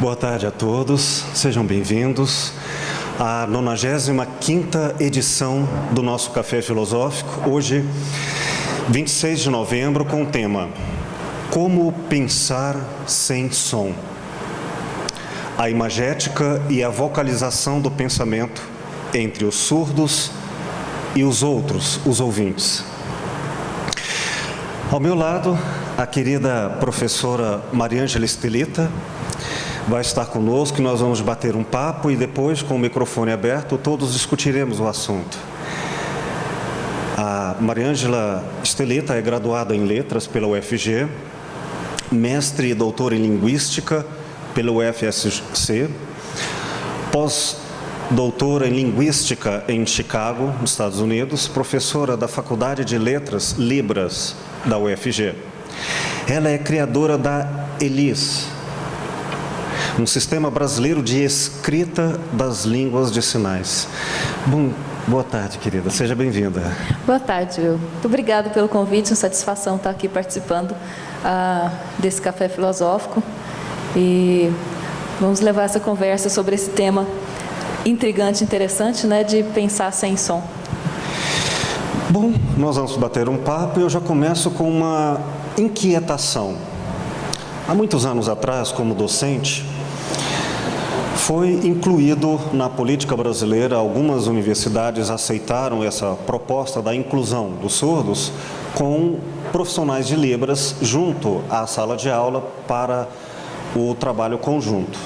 Boa tarde a todos, sejam bem-vindos à 95ª edição do nosso Café Filosófico, hoje, 26 de novembro, com o tema Como Pensar Sem Som? A imagética e a vocalização do pensamento entre os surdos e os outros, os ouvintes. Ao meu lado, a querida professora Mariângela Estelita vai estar conosco e nós vamos bater um papo e depois, com o microfone aberto, todos discutiremos o assunto. A Mariângela Estelita é graduada em Letras pela UFG, mestre e doutora em Linguística pela UFSC, pós-doutora em Linguística em Chicago, nos Estados Unidos, professora da Faculdade de Letras Libras da UFG. Ela é criadora da ELIS, um sistema brasileiro de escrita das línguas de sinais. Bom, boa tarde, querida. Seja bem-vinda. Boa tarde, Will. Muito obrigada pelo convite. Uma satisfação estar aqui participando desse café filosófico. E vamos levar essa conversa sobre esse tema intrigante, interessante, né, de pensar sem som. Bom, nós vamos bater um papo e eu já começo com uma inquietação. Há muitos anos atrás, como docente, foi incluído na política brasileira, algumas universidades aceitaram essa proposta da inclusão dos surdos com profissionais de Libras junto à sala de aula para o trabalho conjunto.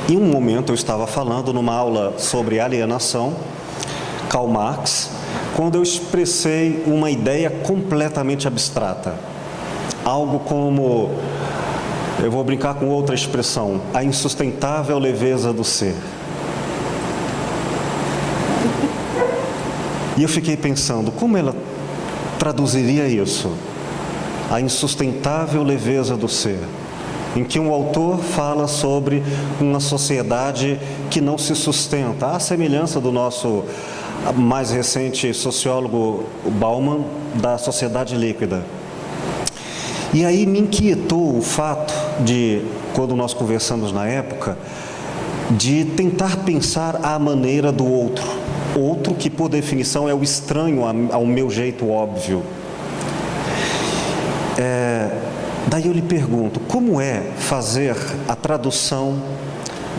Em um momento eu estava falando numa aula sobre alienação, Karl Marx, quando eu expressei uma ideia completamente abstrata. Algo como, eu vou brincar com outra expressão, a insustentável leveza do ser. E eu fiquei pensando, como ela traduziria isso? A insustentável leveza do ser, em que um autor fala sobre uma sociedade que não se sustenta, à semelhança do nosso mais recente sociólogo Bauman, da sociedade líquida. E aí me inquietou o fato de, quando nós conversamos na época, de tentar pensar à maneira do outro. Outro que, por definição, é o estranho ao meu jeito óbvio. Daí eu lhe pergunto, como é fazer a tradução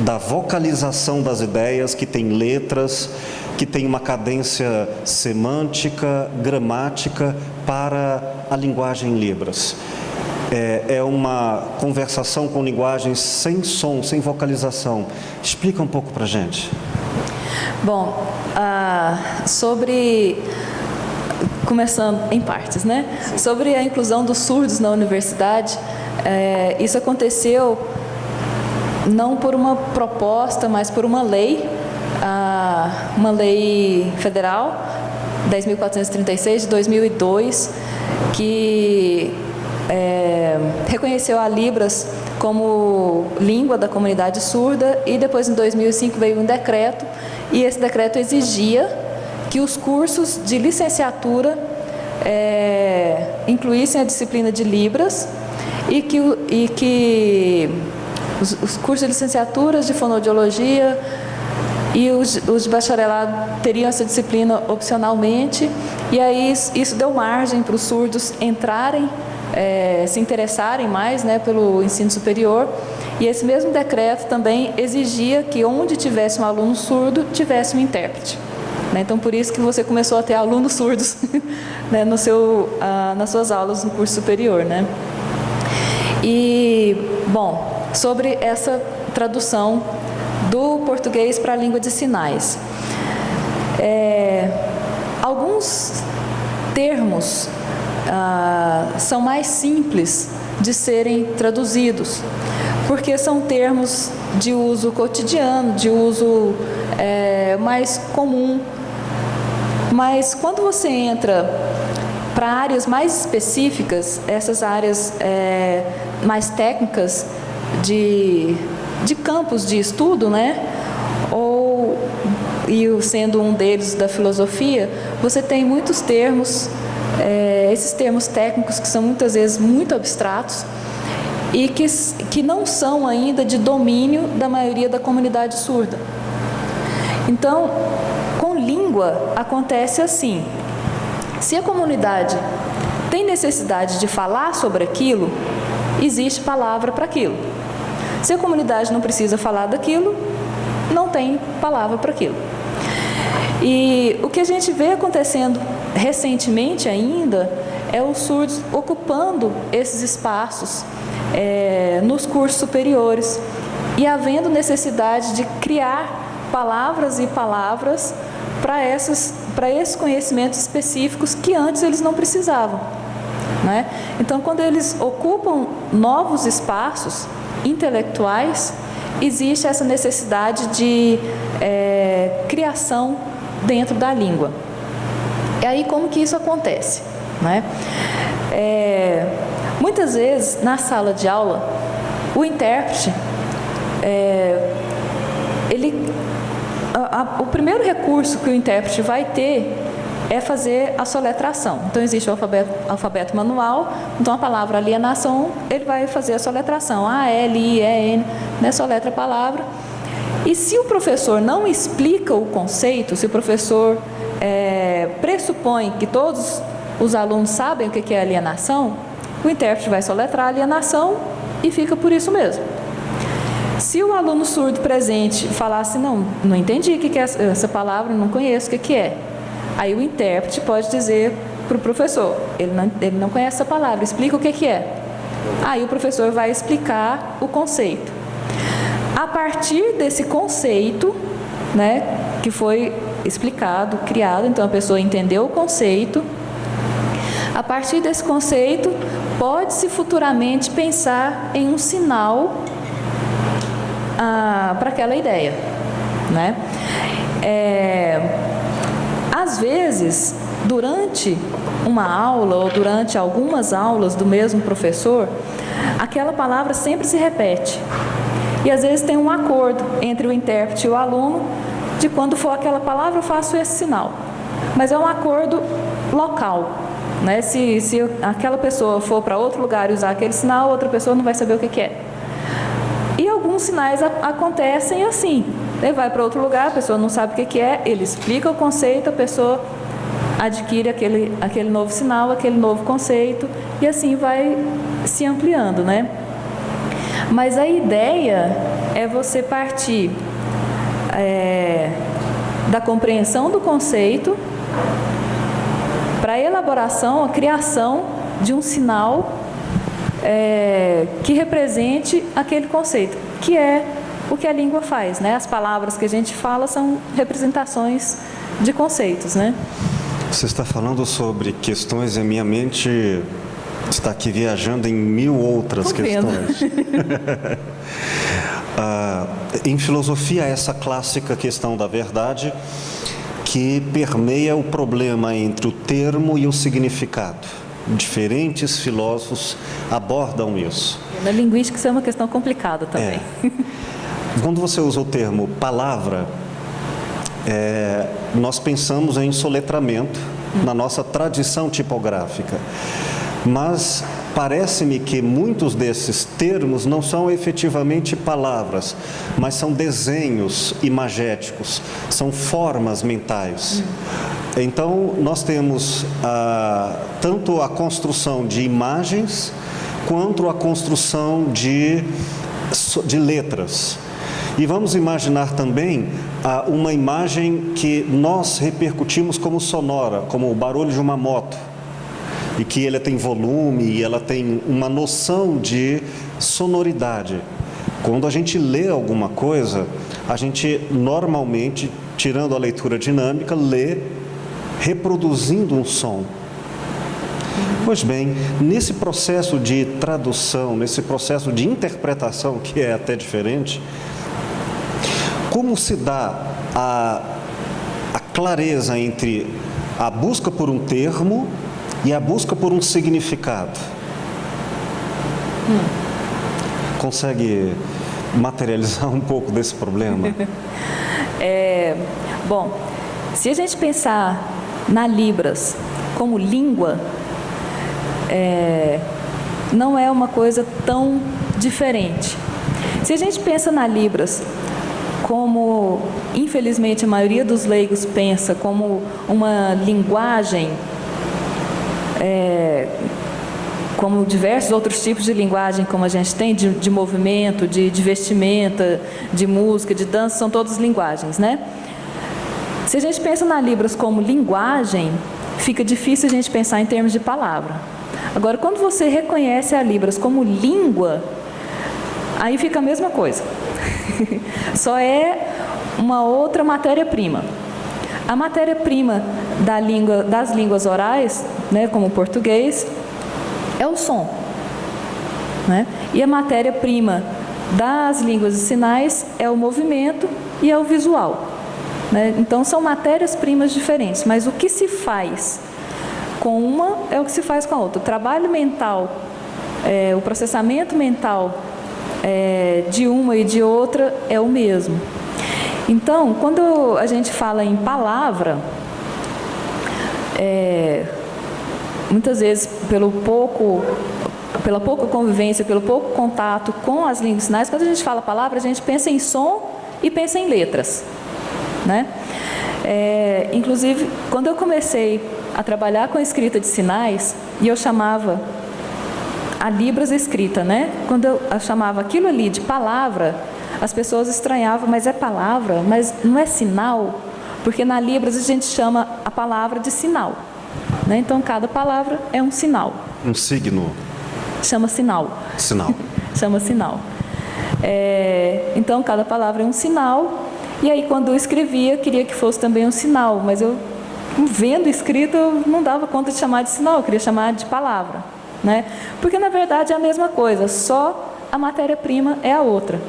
da vocalização das ideias que tem letras, que tem uma cadência semântica, gramática, para a linguagem em Libras? É uma conversação com linguagem sem som, sem vocalização. Explica um pouco para a gente. Bom, começando em partes, né? Sobre a inclusão dos surdos na universidade, isso aconteceu não por uma proposta, mas por uma lei federal, 10.436, de 2002, que reconheceu a Libras como língua da comunidade surda, e depois, em 2005, veio um decreto, e esse decreto exigia que os cursos de licenciatura incluíssem a disciplina de Libras e que os cursos de licenciaturas de fonoaudiologia e os de bacharelado teriam essa disciplina opcionalmente, e aí isso deu margem para os surdos entrarem, se interessarem mais, né, pelo ensino superior. E esse mesmo decreto também exigia que onde tivesse um aluno surdo, tivesse um intérprete. Então, por isso que você começou a ter alunos surdos né, nas suas aulas no curso superior, né? E, bom, sobre essa tradução do português para a língua de sinais. Alguns termos são mais simples de serem traduzidos, porque são termos de uso cotidiano, de uso mais comum. Mas quando você entra para áreas mais específicas, essas áreas mais técnicas de campos de estudo, né? E sendo um deles da filosofia, você tem muitos termos, esses termos técnicos que são muitas vezes muito abstratos, e que não são ainda de domínio da maioria da comunidade surda. Então, com língua acontece assim: se a comunidade tem necessidade de falar sobre aquilo, existe palavra para aquilo. Se a comunidade não precisa falar daquilo, não tem palavra para aquilo. E o que a gente vê acontecendo recentemente ainda é os surdos ocupando esses espaços nos cursos superiores e havendo necessidade de criar palavras e palavras para esses conhecimentos específicos que antes eles não precisavam, né? Então, quando eles ocupam novos espaços intelectuais, existe essa necessidade de criação dentro da língua. E aí, como que isso acontece, né? Muitas vezes, na sala de aula, o intérprete, o primeiro recurso que o intérprete vai ter é fazer a soletração. Então, existe o alfabeto manual, então a palavra alienação, ele vai fazer a soletração, A, L, I, E, N, né? Soletra a palavra. E se o professor não explica o conceito, se o professor pressupõe que todos os alunos sabem o que é alienação, o intérprete vai soletrar a alienação e fica por isso mesmo. Se o aluno surdo presente falar assim, não entendi o que é essa palavra, não conheço o que é, aí o intérprete pode dizer para o professor, ele não conhece essa palavra, explica o que é. Aí o professor vai explicar o conceito. A partir desse conceito, né, que foi explicado, criado, então a pessoa entendeu o conceito, a partir desse conceito, pode-se futuramente pensar em um sinal para aquela ideia, né? Às vezes, durante uma aula ou durante algumas aulas do mesmo professor, aquela palavra sempre se repete. E às vezes tem um acordo entre o intérprete e o aluno de quando for aquela palavra eu faço esse sinal. Mas é um acordo local, né? Se aquela pessoa for para outro lugar e usar aquele sinal, outra pessoa não vai saber o que é. E alguns sinais acontecem assim. Ele vai para outro lugar, a pessoa não sabe o que é, ele explica o conceito, a pessoa adquire aquele novo sinal, aquele novo conceito, e assim vai se ampliando, né? Mas a ideia é você partir da compreensão do conceito para a elaboração, a criação de um sinal que represente aquele conceito, que é o que a língua faz, né? As palavras que a gente fala são representações de conceitos, né? Você está falando sobre questões e a minha mente está aqui viajando em 1000 outras questões. Em filosofia, essa clássica questão da verdade que permeia o problema entre o termo e o significado. Diferentes filósofos abordam isso. Na linguística isso é uma questão complicada também. Quando você usa o termo palavra, nós pensamos em soletramento na nossa tradição tipográfica. Mas parece-me que muitos desses termos não são efetivamente palavras, mas são desenhos imagéticos, são formas mentais. Então, nós temos tanto a construção de imagens, quanto a construção de letras. E vamos imaginar também uma imagem que nós repercutimos como sonora, como o barulho de uma moto, e que ela tem volume, e ela tem uma noção de sonoridade. Quando a gente lê alguma coisa, a gente normalmente, tirando a leitura dinâmica, lê reproduzindo um som. Pois bem, nesse processo de tradução, nesse processo de interpretação, que é até diferente, como se dá a clareza entre a busca por um termo e a busca por um significado? Consegue materializar um pouco desse problema? Bom, se a gente pensar na Libras como língua, não é uma coisa tão diferente. Se a gente pensa na Libras como, infelizmente, a maioria dos leigos pensa como uma linguagem, como diversos outros tipos de linguagem, como a gente tem, de movimento, de vestimenta, de música, de dança, são todas linguagens, né? Se a gente pensa na Libras como linguagem, fica difícil a gente pensar em termos de palavra. Agora, quando você reconhece a Libras como língua, aí fica a mesma coisa. Só é uma outra matéria-prima. A matéria-prima das línguas orais, né, como o português, é o som, né? E a matéria-prima das línguas de sinais é o movimento e é o visual, né? Então, são matérias-primas diferentes, mas o que se faz com uma é o que se faz com a outra. O trabalho mental, o processamento mental de uma e de outra é o mesmo. Então, quando a gente fala em palavra, muitas vezes pela pouca convivência, pelo pouco contato com as línguas de sinais, quando a gente fala palavra, a gente pensa em som e pensa em letras, né? Inclusive, quando eu comecei a trabalhar com a escrita de sinais, e eu chamava a Libras escrita, né? Quando eu chamava aquilo ali de palavra, as pessoas estranhavam, mas é palavra? Mas não é sinal? Porque na Libras a gente chama a palavra de sinal, né? Então, cada palavra é um sinal. Um signo. Chama sinal. Sinal. Chama sinal. Então, cada palavra é um sinal. E aí, quando eu escrevia, queria que fosse também um sinal. Mas eu, vendo escrito, eu não dava conta de chamar de sinal. Eu queria chamar de palavra, né? Porque, na verdade, é a mesma coisa. Só a matéria-prima é a outra.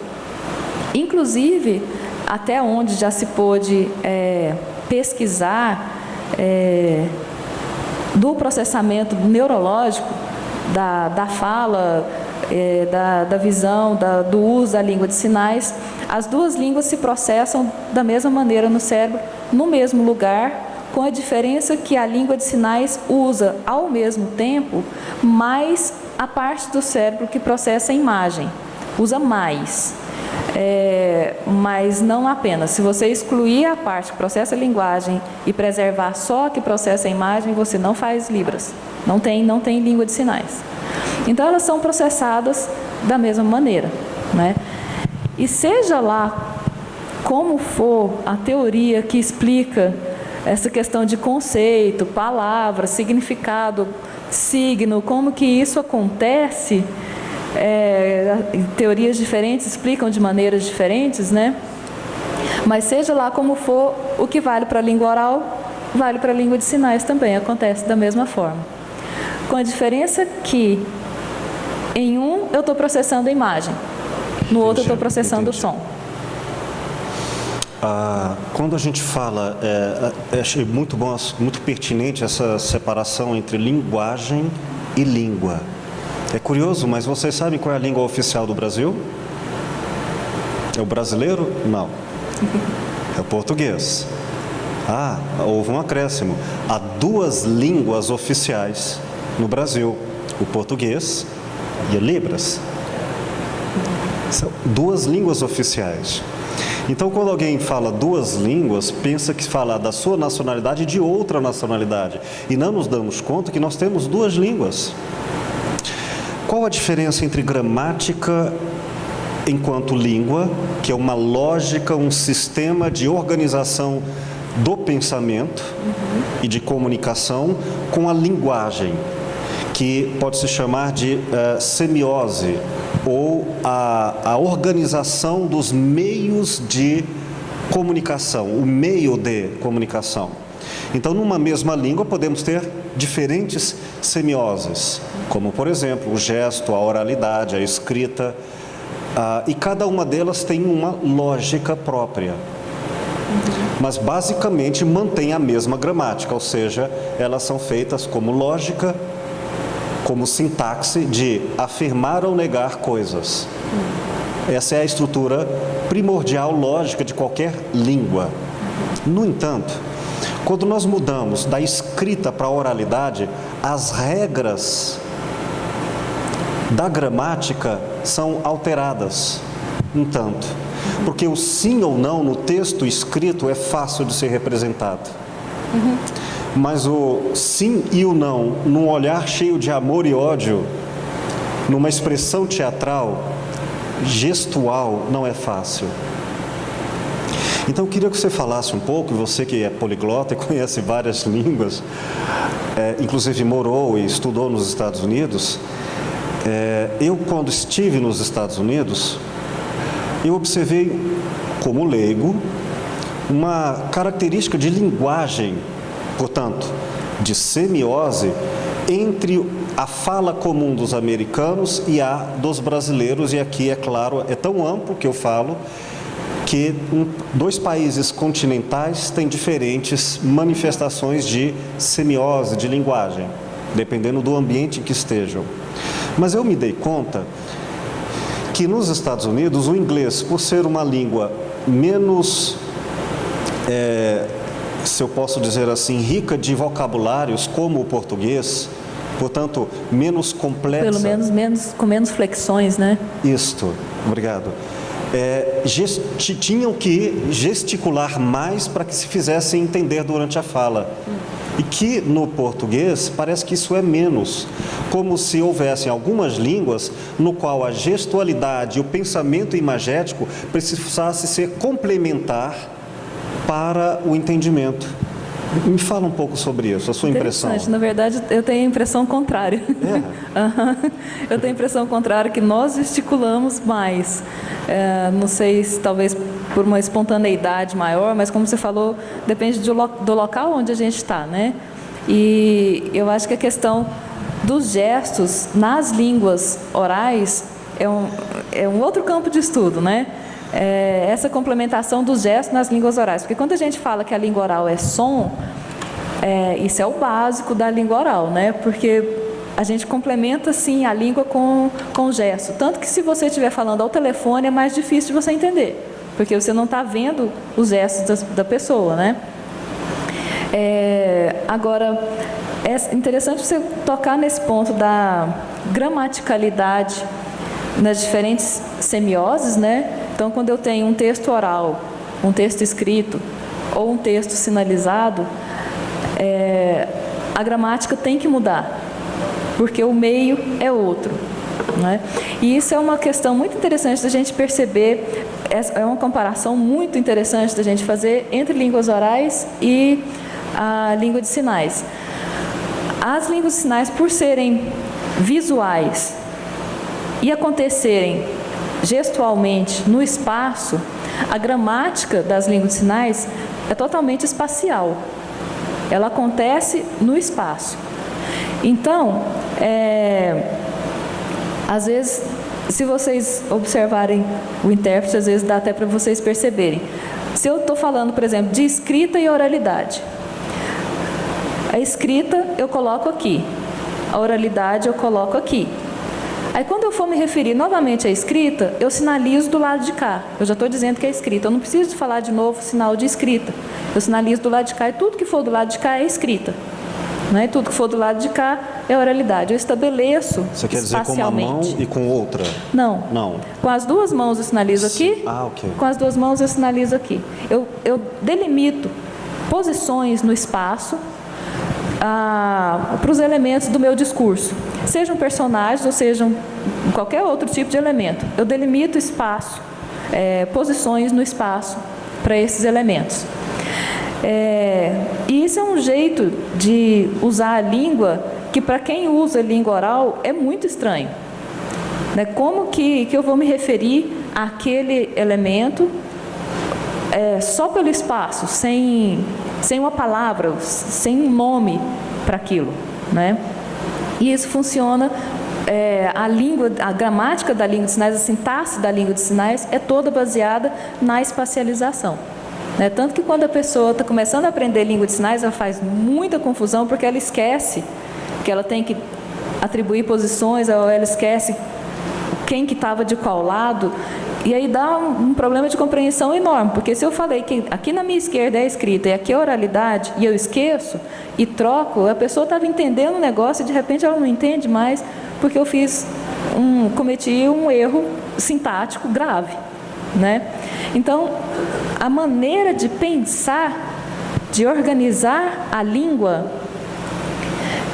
Inclusive, até onde já se pôde pesquisar do processamento neurológico da fala, da visão, do uso da língua de sinais, as duas línguas se processam da mesma maneira no cérebro, no mesmo lugar, com a diferença que a língua de sinais usa, ao mesmo tempo, mais a parte do cérebro que processa a imagem, usa mais. Mas não apenas. Se você excluir a parte que processa a linguagem e preservar só a que processa a imagem, você não faz Libras. Não tem língua de sinais. Então, elas são processadas da mesma maneira, né? E seja lá como for a teoria que explica essa questão de conceito, palavra, significado, signo, como que isso acontece, teorias diferentes explicam de maneiras diferentes, né? Mas seja lá como for, o que vale para a língua oral, vale para a língua de sinais também, acontece da mesma forma. Com a diferença que em um eu estou processando a imagem, no outro eu estou processando o som. Quando a gente fala, achei muito bom, muito pertinente essa separação entre linguagem e língua. É curioso, mas vocês sabem qual é a língua oficial do Brasil? É o brasileiro? Não. É o português. Houve um acréscimo. Há duas línguas oficiais no Brasil: o português e a Libras. São duas línguas oficiais. Então, quando alguém fala duas línguas, pensa que fala da sua nacionalidade e de outra nacionalidade. E não nos damos conta que nós temos duas línguas. Qual a diferença entre gramática enquanto língua, que é uma lógica, um sistema de organização do pensamento e de comunicação, com a linguagem, que pode se chamar de semiose, ou a organização dos meios de comunicação, o meio de comunicação. Então, numa mesma língua, podemos ter diferentes semioses, como, por exemplo, o gesto, a oralidade, a escrita, e cada uma delas tem uma lógica própria. Mas, basicamente, mantém a mesma gramática, ou seja, elas são feitas como lógica, como sintaxe de afirmar ou negar coisas. Essa é a estrutura primordial, lógica de qualquer língua. No entanto, quando nós mudamos da escrita para a oralidade, as regras da gramática são alteradas um tanto, porque o sim ou não no texto escrito é fácil de ser representado. Mas o sim e o não, num olhar cheio de amor e ódio, numa expressão teatral, gestual, não é fácil. Então eu queria que você falasse um pouco, você que é poliglota e conhece várias línguas, inclusive morou e estudou nos Estados Unidos. Eu, quando estive nos Estados Unidos, eu observei, como leigo, uma característica de linguagem, portanto, de semiose, entre a fala comum dos americanos e a dos brasileiros, e aqui, é claro, é tão amplo que eu falo, que dois países continentais têm diferentes manifestações de semiose, de linguagem, dependendo do ambiente em que estejam. Mas eu me dei conta que nos Estados Unidos o inglês, por ser uma língua menos, se eu posso dizer assim, rica de vocabulários como o português, portanto, menos complexa. Pelo menos com menos flexões, né? Isto, obrigado. Tinham que gesticular mais para que se fizesse entender durante a fala. E que no português parece que isso é menos, como se houvessem algumas línguas no qual a gestualidade e o pensamento imagético precisasse ser complementar para o entendimento. Me fala um pouco sobre isso, a sua impressão. Na verdade, eu tenho a impressão contrária. Eu tenho a impressão contrária, que nós gesticulamos mais. Não sei se talvez por uma espontaneidade maior, mas como você falou, depende do local onde a gente está, né? E eu acho que a questão dos gestos nas línguas orais é um outro campo de estudo, né? Essa complementação dos gestos nas línguas orais. Porque quando a gente fala que a língua oral é som, isso é o básico da língua oral, né? Porque a gente complementa, sim, a língua com o gesto. Tanto que se você estiver falando ao telefone, é mais difícil de você entender, porque você não está vendo os gestos da pessoa, né? Agora, é interessante você tocar nesse ponto da gramaticalidade nas diferentes semioses, né? Então, quando eu tenho um texto oral, um texto escrito ou um texto sinalizado, a gramática tem que mudar, porque o meio é outro, né? E isso é uma questão muito interessante da gente perceber, é uma comparação muito interessante da gente fazer entre línguas orais e a língua de sinais. As línguas de sinais, por serem visuais e acontecerem gestualmente no espaço, a gramática das línguas de sinais é totalmente espacial. Ela acontece no espaço. Então, às vezes, se vocês observarem o intérprete, às vezes dá até para vocês perceberem. Se eu estou falando, por exemplo, de escrita e oralidade, a escrita eu coloco aqui, a oralidade eu coloco aqui. Aí, quando eu for me referir novamente à escrita, eu sinalizo do lado de cá. Eu já estou dizendo que é escrita. Eu não preciso falar de novo sinal de escrita. Eu sinalizo do lado de cá e tudo que for do lado de cá é escrita. Né? Tudo que for do lado de cá é oralidade. Eu estabeleço Você quer dizer com uma mão e com outra? Não. Não. Com as duas mãos eu sinalizo aqui. Ok. Com as duas mãos eu sinalizo aqui. Eu delimito posições no espaço para os elementos do meu discurso. Sejam personagens ou sejam qualquer outro tipo de elemento. Eu delimito espaço, posições no espaço para esses elementos. E isso é um jeito de usar a língua que, para quem usa a língua oral, é muito estranho. Né? Como que eu vou me referir àquele elemento só pelo espaço, sem uma palavra, sem um nome para aquilo, né? E isso funciona, a gramática da língua de sinais, a sintaxe da língua de sinais é toda baseada na espacialização. Né? Tanto que quando a pessoa está começando a aprender língua de sinais, ela faz muita confusão, porque ela esquece que ela tem que atribuir posições, ou ela esquece quem que estava de qual lado, e aí dá um problema de compreensão enorme, porque se eu falei que aqui na minha esquerda é a escrita e aqui é a oralidade, e eu esqueço e troco, a pessoa estava entendendo o negócio e de repente ela não entende mais, porque eu fiz cometi um erro sintático grave, né? Então, a maneira de pensar, de organizar a língua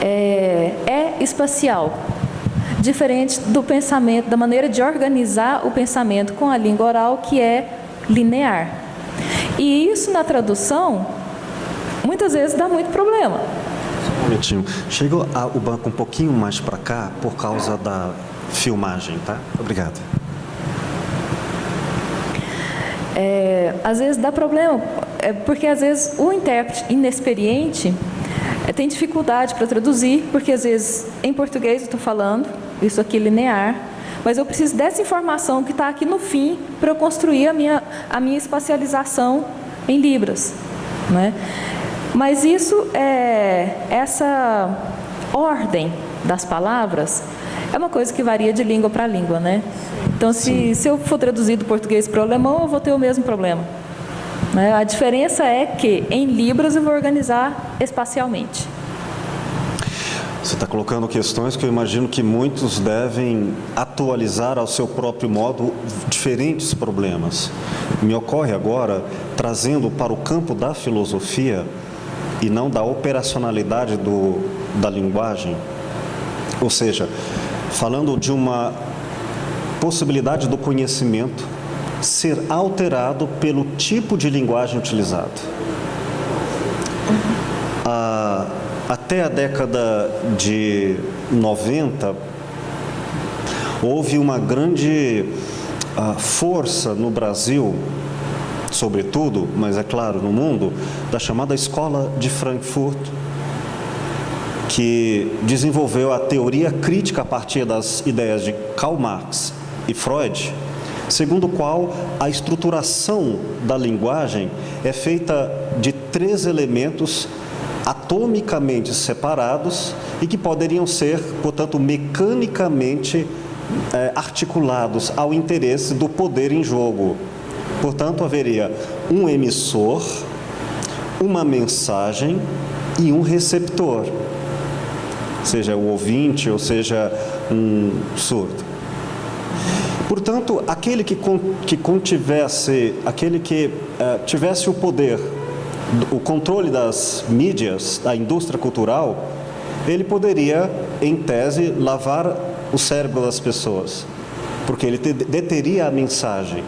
é espacial, diferente do pensamento, da maneira de organizar o pensamento com a língua oral, que é linear. E isso na tradução, muitas vezes dá muito problema. Um momentinho. Chega o banco um pouquinho mais para cá por causa da filmagem, tá? Obrigado. Às vezes dá problema, porque às vezes o intérprete inexperiente tem dificuldade para traduzir, porque às vezes em português eu estou falando, isso aqui é linear, mas eu preciso dessa informação que está aqui no fim para eu construir a minha espacialização em libras, né? Mas essa ordem das palavras é uma coisa que varia de língua para língua, né? Então, se eu for traduzir do português para o alemão, eu vou ter o mesmo problema, né? A diferença é que em libras eu vou organizar espacialmente. Você está colocando questões que eu imagino que muitos devem atualizar ao seu próprio modo diferentes problemas. Me ocorre agora, trazendo para o campo da filosofia e não da operacionalidade da linguagem, ou seja, falando de uma possibilidade do conhecimento ser alterado pelo tipo de linguagem utilizado. Até a década de 90, houve uma grande força no Brasil, sobretudo, mas é claro, no mundo, da chamada Escola de Frankfurt, que desenvolveu a teoria crítica a partir das ideias de Karl Marx e Freud, segundo o qual a estruturação da linguagem é feita de 3 elementos atomicamente separados e que poderiam ser, portanto, mecanicamente articulados ao interesse do poder em jogo. Portanto, haveria um emissor, uma mensagem e um receptor, seja o ouvinte ou seja um surdo. Portanto, aquele que tivesse o poder, o controle das mídias, da indústria cultural, ele poderia, em tese, lavar o cérebro das pessoas, porque ele deteria a mensagem.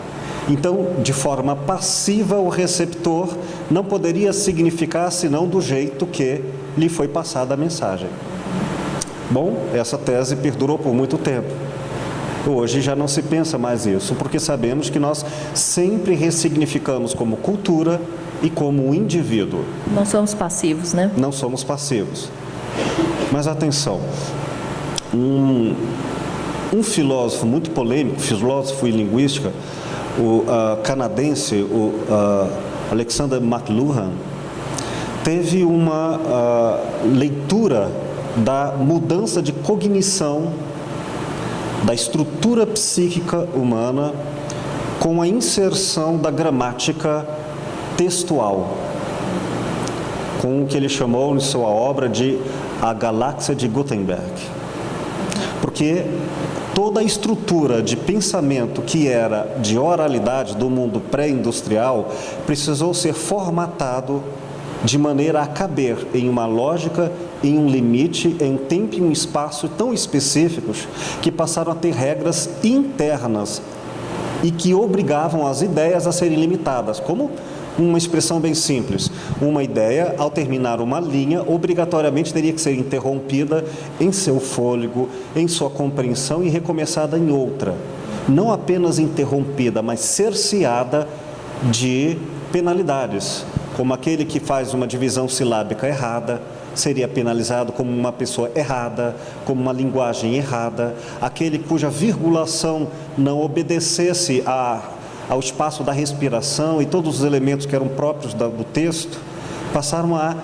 Então, de forma passiva, o receptor não poderia significar senão do jeito que lhe foi passada a mensagem. Bom, essa tese perdurou por muito tempo. Hoje já não se pensa mais isso, porque sabemos que nós sempre ressignificamos como cultura e como indivíduo. Não somos passivos, né? Não somos passivos. Mas atenção, um filósofo muito polêmico, filósofo e linguística, o canadense, o Alexander McLuhan, teve uma leitura da mudança de cognição da estrutura psíquica humana com a inserção da gramática textual, com o que ele chamou em sua obra de A Galáxia de Gutenberg. Porque toda a estrutura de pensamento que era de oralidade do mundo pré-industrial precisou ser formatado de maneira a caber em uma lógica, em um limite, em um tempo e um espaço tão específicos que passaram a ter regras internas e que obrigavam as ideias a serem limitadas, como uma expressão bem simples. Uma ideia, ao terminar uma linha, obrigatoriamente teria que ser interrompida em seu fôlego, em sua compreensão e recomeçada em outra. Não apenas interrompida, mas cerceada de penalidades, como aquele que faz uma divisão silábica errada, seria penalizado como uma pessoa errada, como uma linguagem errada. Aquele cuja virgulação não obedecesse ao espaço da respiração e todos os elementos que eram próprios do texto, passaram a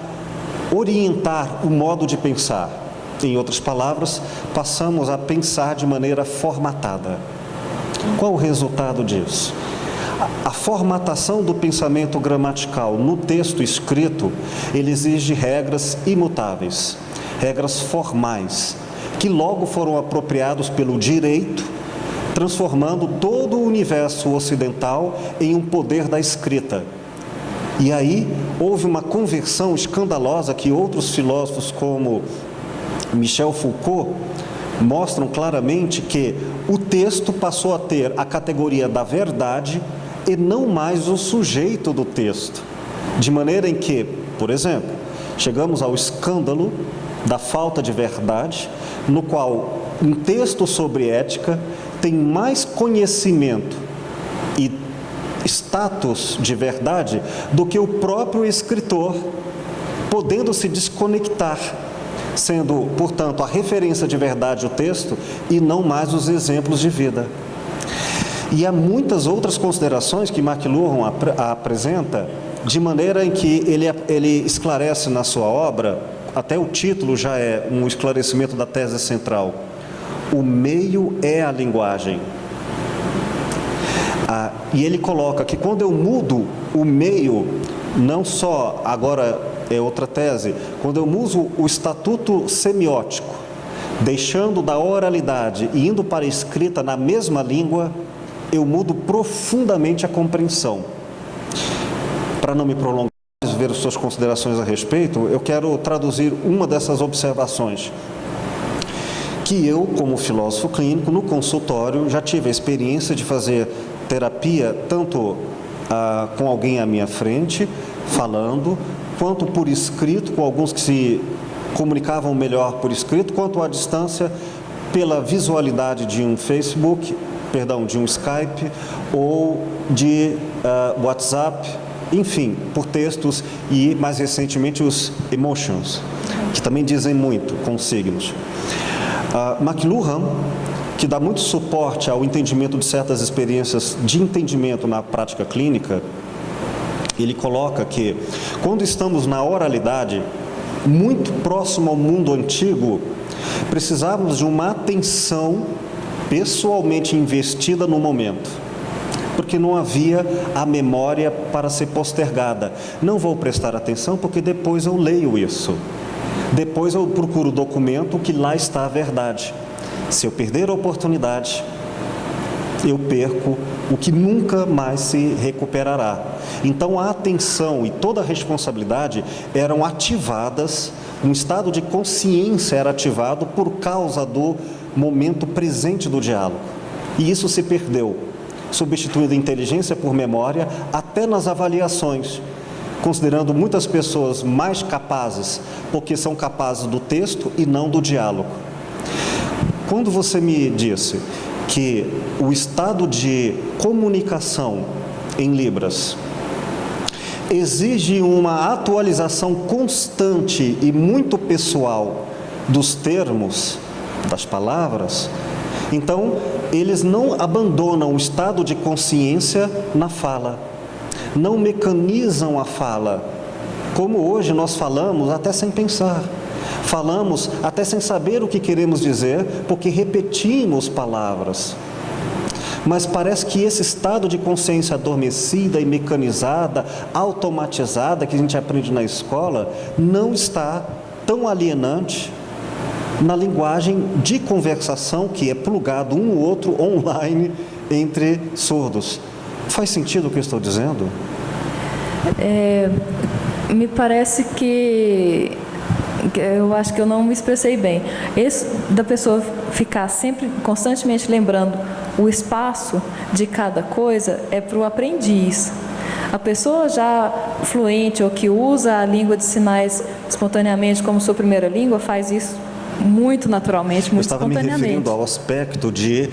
orientar o modo de pensar. Em outras palavras, passamos a pensar de maneira formatada. Qual o resultado disso? A formatação do pensamento gramatical no texto escrito, ele exige regras imutáveis, regras formais, que logo foram apropriados pelo direito, transformando todo o universo ocidental em um poder da escrita. E aí houve uma conversão escandalosa que outros filósofos como Michel Foucault mostram claramente, que o texto passou a ter a categoria da verdade e não mais o sujeito do texto. De maneira em que, por exemplo, chegamos ao escândalo da falta de verdade, no qual um texto sobre ética tem mais conhecimento e status de verdade do que o próprio escritor, podendo se desconectar, sendo, portanto, a referência de verdade o texto e não mais os exemplos de vida. E há muitas outras considerações que McLuhan apresenta, de maneira em que ele esclarece na sua obra, até o título já é um esclarecimento da tese central: o meio é a linguagem. E ele coloca que quando eu mudo o meio, não só, agora é outra tese, quando eu uso o estatuto semiótico, deixando da oralidade e indo para a escrita na mesma língua, eu mudo profundamente a compreensão. Para não me prolongar, ver suas considerações a respeito, eu quero traduzir uma dessas observações. Que eu, como filósofo clínico, no consultório, já tive a experiência de fazer terapia tanto com alguém à minha frente, falando, quanto por escrito, com alguns que se comunicavam melhor por escrito, quanto à distância, pela visualidade de um Facebook, de um Skype, ou de WhatsApp, enfim, por textos e, mais recentemente, os emotions, que também dizem muito, com signos. McLuhan, que dá muito suporte ao entendimento de certas experiências de entendimento na prática clínica, ele coloca que, quando estamos na oralidade, muito próximo ao mundo antigo, precisávamos de uma atenção pessoalmente investida no momento, porque não havia a memória para ser postergada. Não vou prestar atenção porque depois eu leio isso. Depois eu procuro o documento que lá está a verdade. Se eu perder a oportunidade, eu perco o que nunca mais se recuperará. Então a atenção e toda a responsabilidade eram ativadas, um estado de consciência era ativado por causa do momento presente do diálogo. E isso se perdeu, substituindo a inteligência por memória, até nas avaliações, considerando muitas pessoas mais capazes, porque são capazes do texto e não do diálogo. Quando você me disse que o estado de comunicação em Libras exige uma atualização constante e muito pessoal dos termos, das palavras, então eles não abandonam o estado de consciência na fala, não mecanizam a fala, como hoje nós falamos até sem pensar. Falamos até sem saber o que queremos dizer, porque repetimos palavras. Mas parece que esse estado de consciência adormecida e mecanizada, automatizada, que a gente aprende na escola, não está tão alienante na linguagem de conversação que é plugado um ou outro online entre surdos. Faz sentido o que eu estou dizendo? Me parece que eu acho que eu não me expressei bem. Esse da pessoa ficar sempre, constantemente lembrando o espaço de cada coisa é para o aprendiz. A pessoa já fluente ou que usa a língua de sinais espontaneamente como sua primeira língua faz isso muito naturalmente, muito espontaneamente. Eu estava me referindo ao aspecto de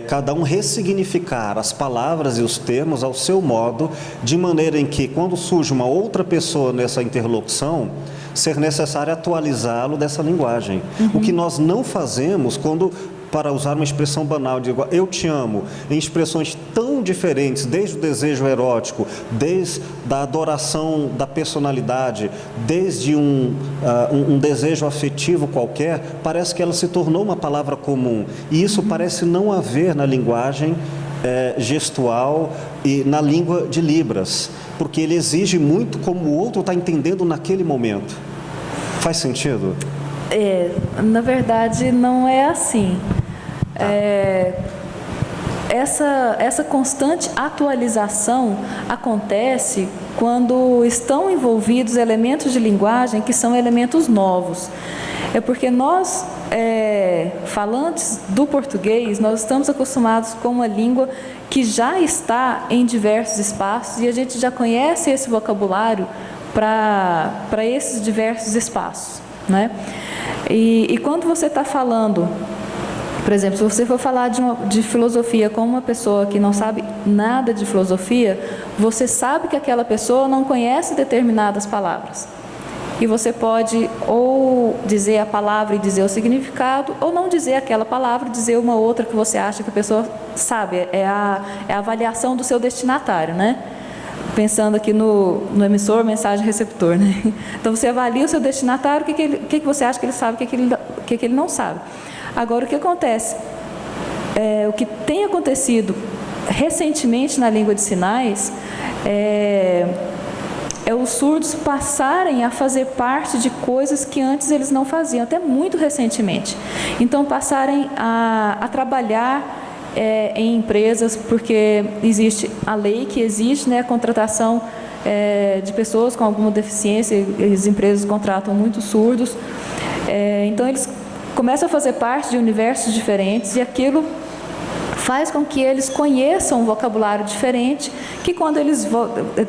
cada um ressignificar as palavras e os termos ao seu modo, de maneira em que, quando surge uma outra pessoa nessa interlocução, ser necessário atualizá-lo dessa linguagem. O que nós não fazemos quando, para usar uma expressão banal, digo, eu te amo, em expressões tão diferentes, desde o desejo erótico, desde a adoração da personalidade, desde um desejo afetivo qualquer, parece que ela se tornou uma palavra comum. E isso parece não haver na linguagem gestual e na língua de Libras, porque ele exige muito como o outro está entendendo naquele momento. Faz sentido? Na verdade, não é assim. Essa constante atualização acontece quando estão envolvidos elementos de linguagem que são elementos novos. É porque nós, falantes do português, nós estamos acostumados com uma língua que já está em diversos espaços e a gente já conhece esse vocabulário para esses diversos espaços, né? E quando você está falando, por exemplo, se você for falar de filosofia com uma pessoa que não sabe nada de filosofia, você sabe que aquela pessoa não conhece determinadas palavras. E você pode ou dizer a palavra e dizer o significado, ou não dizer aquela palavra e dizer uma outra que você acha que a pessoa sabe. É a avaliação do seu destinatário, né? Pensando aqui no emissor, mensagem, receptor, né? Então você avalia o seu destinatário, o que você acha que ele sabe, o que ele não sabe. Agora, o que acontece? O que tem acontecido recentemente na língua de sinais é os surdos passarem a fazer parte de coisas que antes eles não faziam, até muito recentemente. Então, passarem a trabalhar em empresas, porque existe a lei que exige, né, a contratação de pessoas com alguma deficiência, e as empresas contratam muitos surdos. Então, eles começam a fazer parte de universos diferentes e aquilo faz com que eles conheçam um vocabulário diferente, que quando eles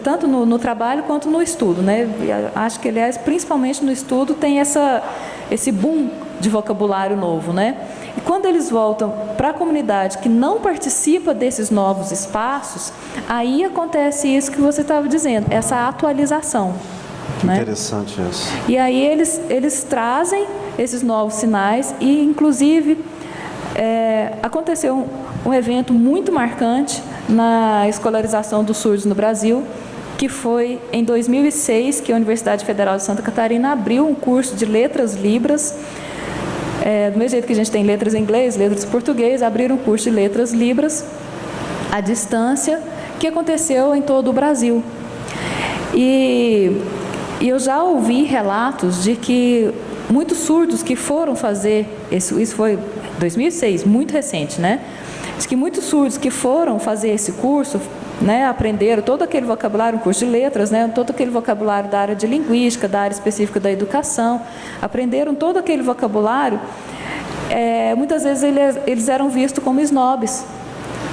tanto no trabalho quanto no estudo, né? Acho que, aliás, principalmente no estudo tem esse boom de vocabulário novo, né? E quando eles voltam para a comunidade que não participa desses novos espaços, aí acontece isso que você estava dizendo, essa atualização. Né? Interessante isso. E aí eles trazem esses novos sinais e, inclusive, aconteceu um evento muito marcante na escolarização dos surdos no Brasil, que foi em 2006, que a Universidade Federal de Santa Catarina abriu um curso de letras libras. Do mesmo jeito que a gente tem letras em inglês, letras em português, abriram um curso de letras libras à distância, que aconteceu em todo o Brasil. E eu já ouvi relatos de que muitos surdos que foram fazer, isso foi 2006, muito recente, né? Diz que muitos surdos que foram fazer esse curso, né, aprenderam todo aquele vocabulário, um curso de letras, né, todo aquele vocabulário da área de linguística, da área específica da educação, aprenderam todo aquele vocabulário, muitas vezes eles eram vistos como snobs,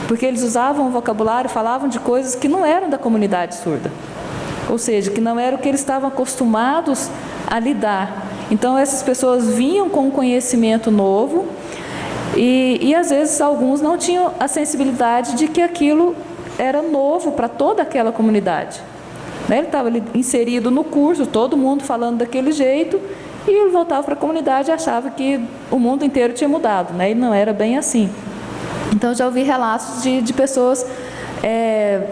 porque eles usavam o vocabulário, falavam de coisas que não eram da comunidade surda, ou seja, que não era o que eles estavam acostumados a lidar. Então, essas pessoas vinham com um conhecimento novo e às vezes, alguns não tinham a sensibilidade de que aquilo era novo para toda aquela comunidade. Ele estava ali inserido no curso, todo mundo falando daquele jeito, e ele voltava para a comunidade e achava que o mundo inteiro tinha mudado, né? E não era bem assim. Então, já ouvi relatos de pessoas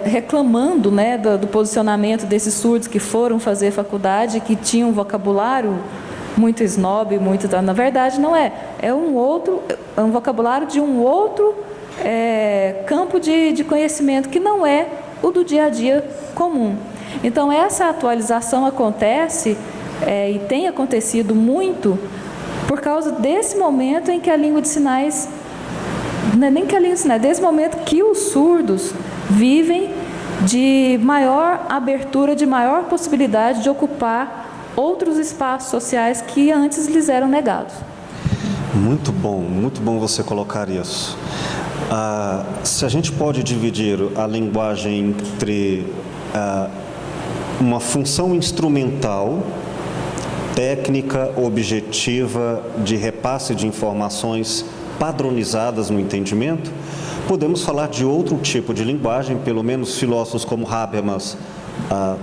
reclamando, né, do posicionamento desses surdos que foram fazer faculdade, que tinham um vocabulário muito snob, muito... Na verdade, não é. É um vocabulário de um outro campo de conhecimento, que não é o do dia a dia comum. Então, essa atualização acontece, e tem acontecido muito, por causa desse momento em que a língua de sinais... Não é nem que a língua de sinais, desse momento que os surdos vivem de maior abertura, de maior possibilidade de ocupar outros espaços sociais que antes lhes eram negados. Muito bom você colocar isso. Se a gente pode dividir a linguagem entre uma função instrumental, técnica, objetiva, de repasse de informações padronizadas no entendimento, podemos falar de outro tipo de linguagem, pelo menos filósofos como Habermas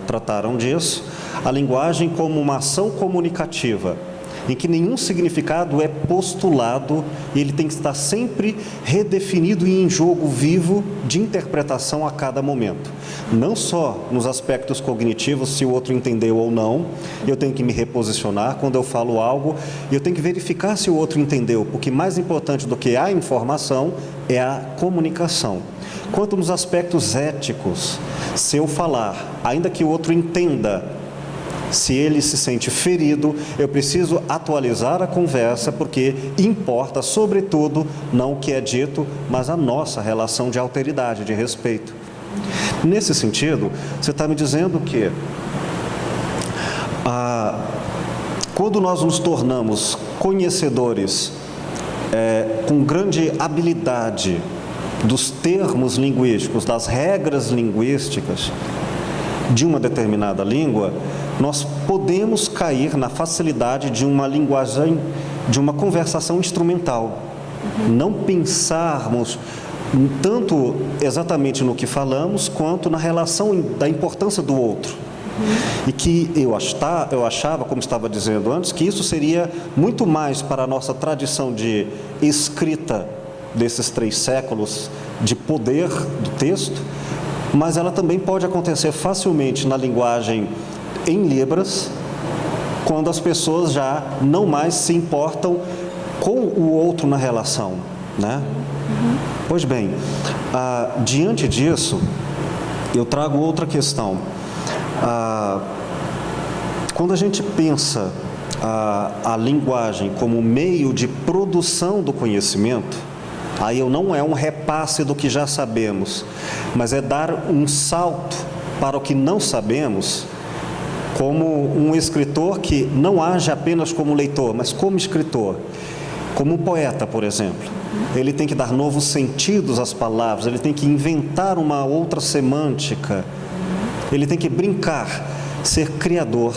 trataram disso, a linguagem como uma ação comunicativa, em que nenhum significado é postulado e ele tem que estar sempre redefinido e em jogo vivo de interpretação a cada momento. Não só nos aspectos cognitivos, se o outro entendeu ou não, eu tenho que me reposicionar quando eu falo algo, e eu tenho que verificar se o outro entendeu, porque mais importante do que a informação é a comunicação. Quanto nos aspectos éticos, se eu falar, ainda que o outro entenda, Se ele se sente ferido, eu preciso atualizar a conversa, porque importa, sobretudo, não o que é dito, mas a nossa relação de alteridade, de respeito. Nesse sentido, você está me dizendo que quando nós nos tornamos conhecedores com grande habilidade dos termos linguísticos, das regras linguísticas de uma determinada língua, nós podemos cair na facilidade de uma linguagem, de uma conversação instrumental. Não pensarmos tanto exatamente no que falamos, quanto na relação da importância do outro. E que eu achava, como estava dizendo antes, que isso seria muito mais para a nossa tradição de escrita desses 3 séculos, de poder do texto, mas ela também pode acontecer facilmente na linguagem em Libras, quando as pessoas já não mais se importam com o outro na relação, né? Pois bem, diante disso, eu trago outra questão. Quando a gente pensa a linguagem como meio de produção do conhecimento, aí não é um repasse do que já sabemos, mas é dar um salto para o que não sabemos, como um escritor que não age apenas como leitor, mas como escritor, como um poeta, por exemplo. Ele tem que dar novos sentidos às palavras, ele tem que inventar uma outra semântica, ele tem que brincar, ser criador.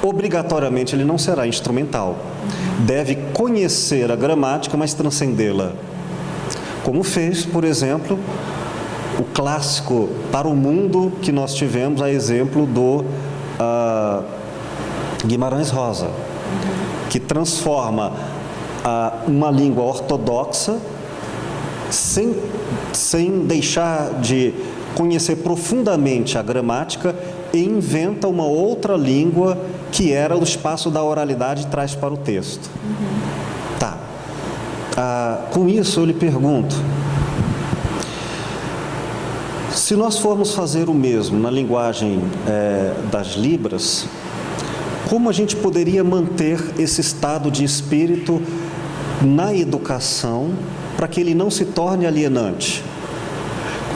Obrigatoriamente ele não será instrumental. Deve conhecer a gramática, mas transcendê-la. Como fez, por exemplo, o clássico para o mundo que nós tivemos, a exemplo do Guimarães Rosa, que transforma uma língua ortodoxa sem deixar de conhecer profundamente a gramática, e inventa uma outra língua que era o espaço da oralidade e traz para o texto. Tá. Com isso eu lhe pergunto, se nós formos fazer o mesmo na linguagem das Libras, como a gente poderia manter esse estado de espírito na educação para que ele não se torne alienante?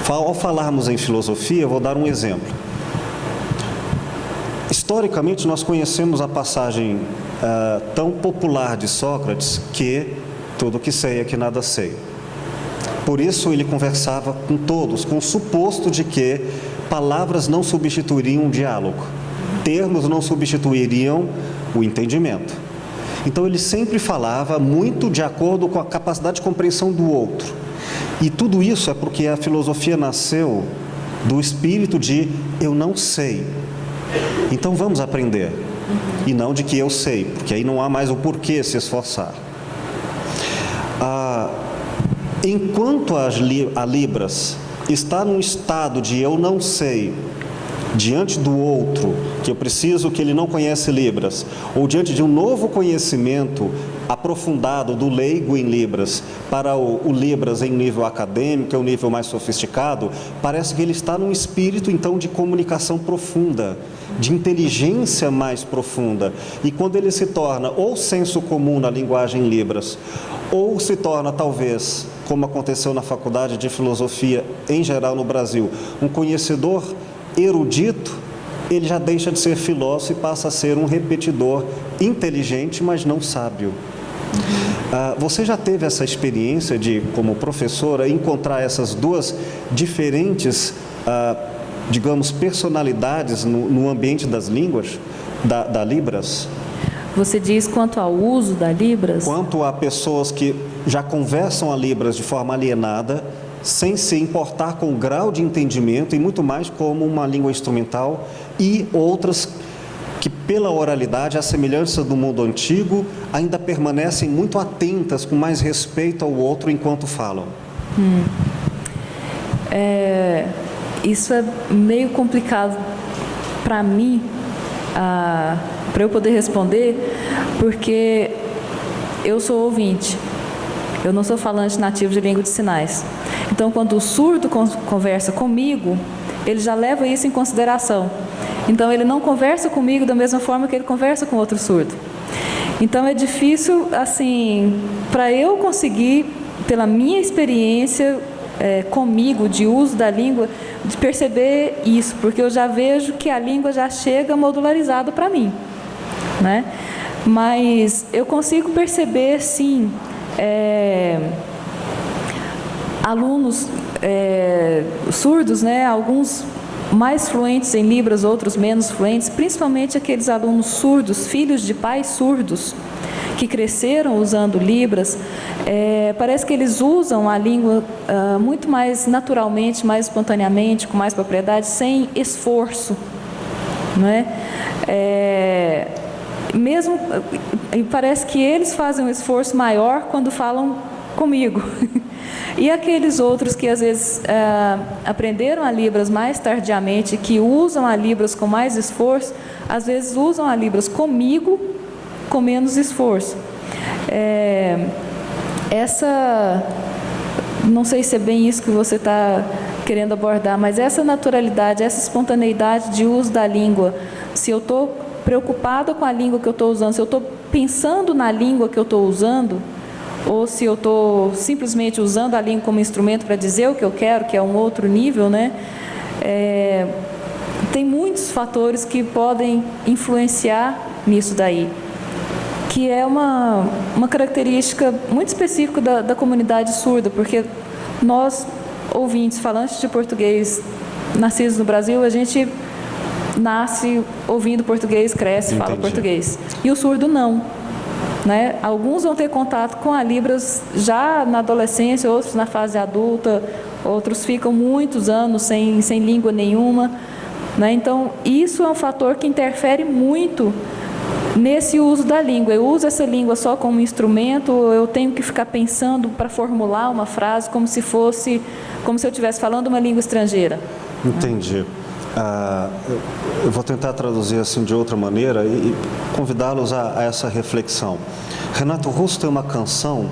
Ao falarmos em filosofia, eu vou dar um exemplo. Historicamente, nós conhecemos a passagem tão popular de Sócrates, que tudo que sei é que nada sei. Por isso ele conversava com todos, com o suposto de que palavras não substituiriam o diálogo, termos não substituiriam o entendimento. Então ele sempre falava muito de acordo com a capacidade de compreensão do outro. E tudo isso é porque a filosofia nasceu do espírito de eu não sei, então vamos aprender, e não de que eu sei, porque aí não há mais o porquê se esforçar. Enquanto a Libras está num estado de eu não sei, diante do outro, que eu preciso que ele não conhece Libras, ou diante de um novo conhecimento aprofundado do leigo em Libras, para o Libras em nível acadêmico, é um nível mais sofisticado, parece que ele está num espírito então de comunicação profunda, de inteligência mais profunda. E quando ele se torna ou senso comum na linguagem em Libras, ou se torna talvez, como aconteceu na faculdade de filosofia em geral no Brasil, um conhecedor erudito, ele já deixa de ser filósofo e passa a ser um repetidor inteligente, mas não sábio. Você já teve essa experiência de, como professora, encontrar essas duas diferentes, digamos, personalidades no ambiente das línguas, da Libras? Você diz quanto ao uso da Libras? Quanto a pessoas que já conversam a Libras de forma alienada, sem se importar com o grau de entendimento e muito mais como uma língua instrumental, e outras que pela oralidade, a semelhança do mundo antigo, ainda permanecem muito atentas, com mais respeito ao outro enquanto falam. Isso é meio complicado para mim, para eu poder responder, porque eu sou ouvinte, eu não sou falante nativo de língua de sinais. Então, quando o surdo conversa comigo, ele já leva isso em consideração. Então, ele não conversa comigo da mesma forma que ele conversa com outro surdo. Então, é difícil, assim, para eu conseguir, pela minha experiência comigo, de uso da língua, de perceber isso, porque eu já vejo que a língua já chega modularizada para mim, né? Mas eu consigo perceber, sim, alunos surdos, né? Alguns mais fluentes em Libras, outros menos fluentes, principalmente aqueles alunos surdos, filhos de pais surdos, que cresceram usando Libras. Parece que eles usam a língua muito mais naturalmente, mais espontaneamente, com mais propriedade, sem esforço, não é? Mesmo, parece que eles fazem um esforço maior quando falam comigo. E aqueles outros que às vezes aprenderam a Libras mais tardiamente, que usam a Libras com mais esforço, às vezes usam a Libras comigo com menos esforço. Não sei se é bem isso que você está querendo abordar, mas essa naturalidade, essa espontaneidade de uso da língua, se eu estou preocupada com a língua que eu estou usando, se eu estou pensando na língua que eu estou usando, ou se eu estou simplesmente usando a língua como instrumento para dizer o que eu quero, que é um outro nível, né? Tem muitos fatores que podem influenciar nisso daí, que é uma característica muito específica da comunidade surda, porque nós, ouvintes, falantes de português, nascidos no Brasil, a gente nasce ouvindo português, cresce, fala português. E o surdo não. Né? Alguns vão ter contato com a Libras já na adolescência, outros na fase adulta, outros ficam muitos anos sem língua nenhuma, né? Então, isso é um fator que interfere muito nesse uso da língua. Eu uso essa língua só como instrumento, eu tenho que ficar pensando para formular uma frase como se eu estivesse falando uma língua estrangeira. Entendi. Eu vou tentar traduzir assim de outra maneira e convidá-los a essa reflexão. Renato Russo tem uma canção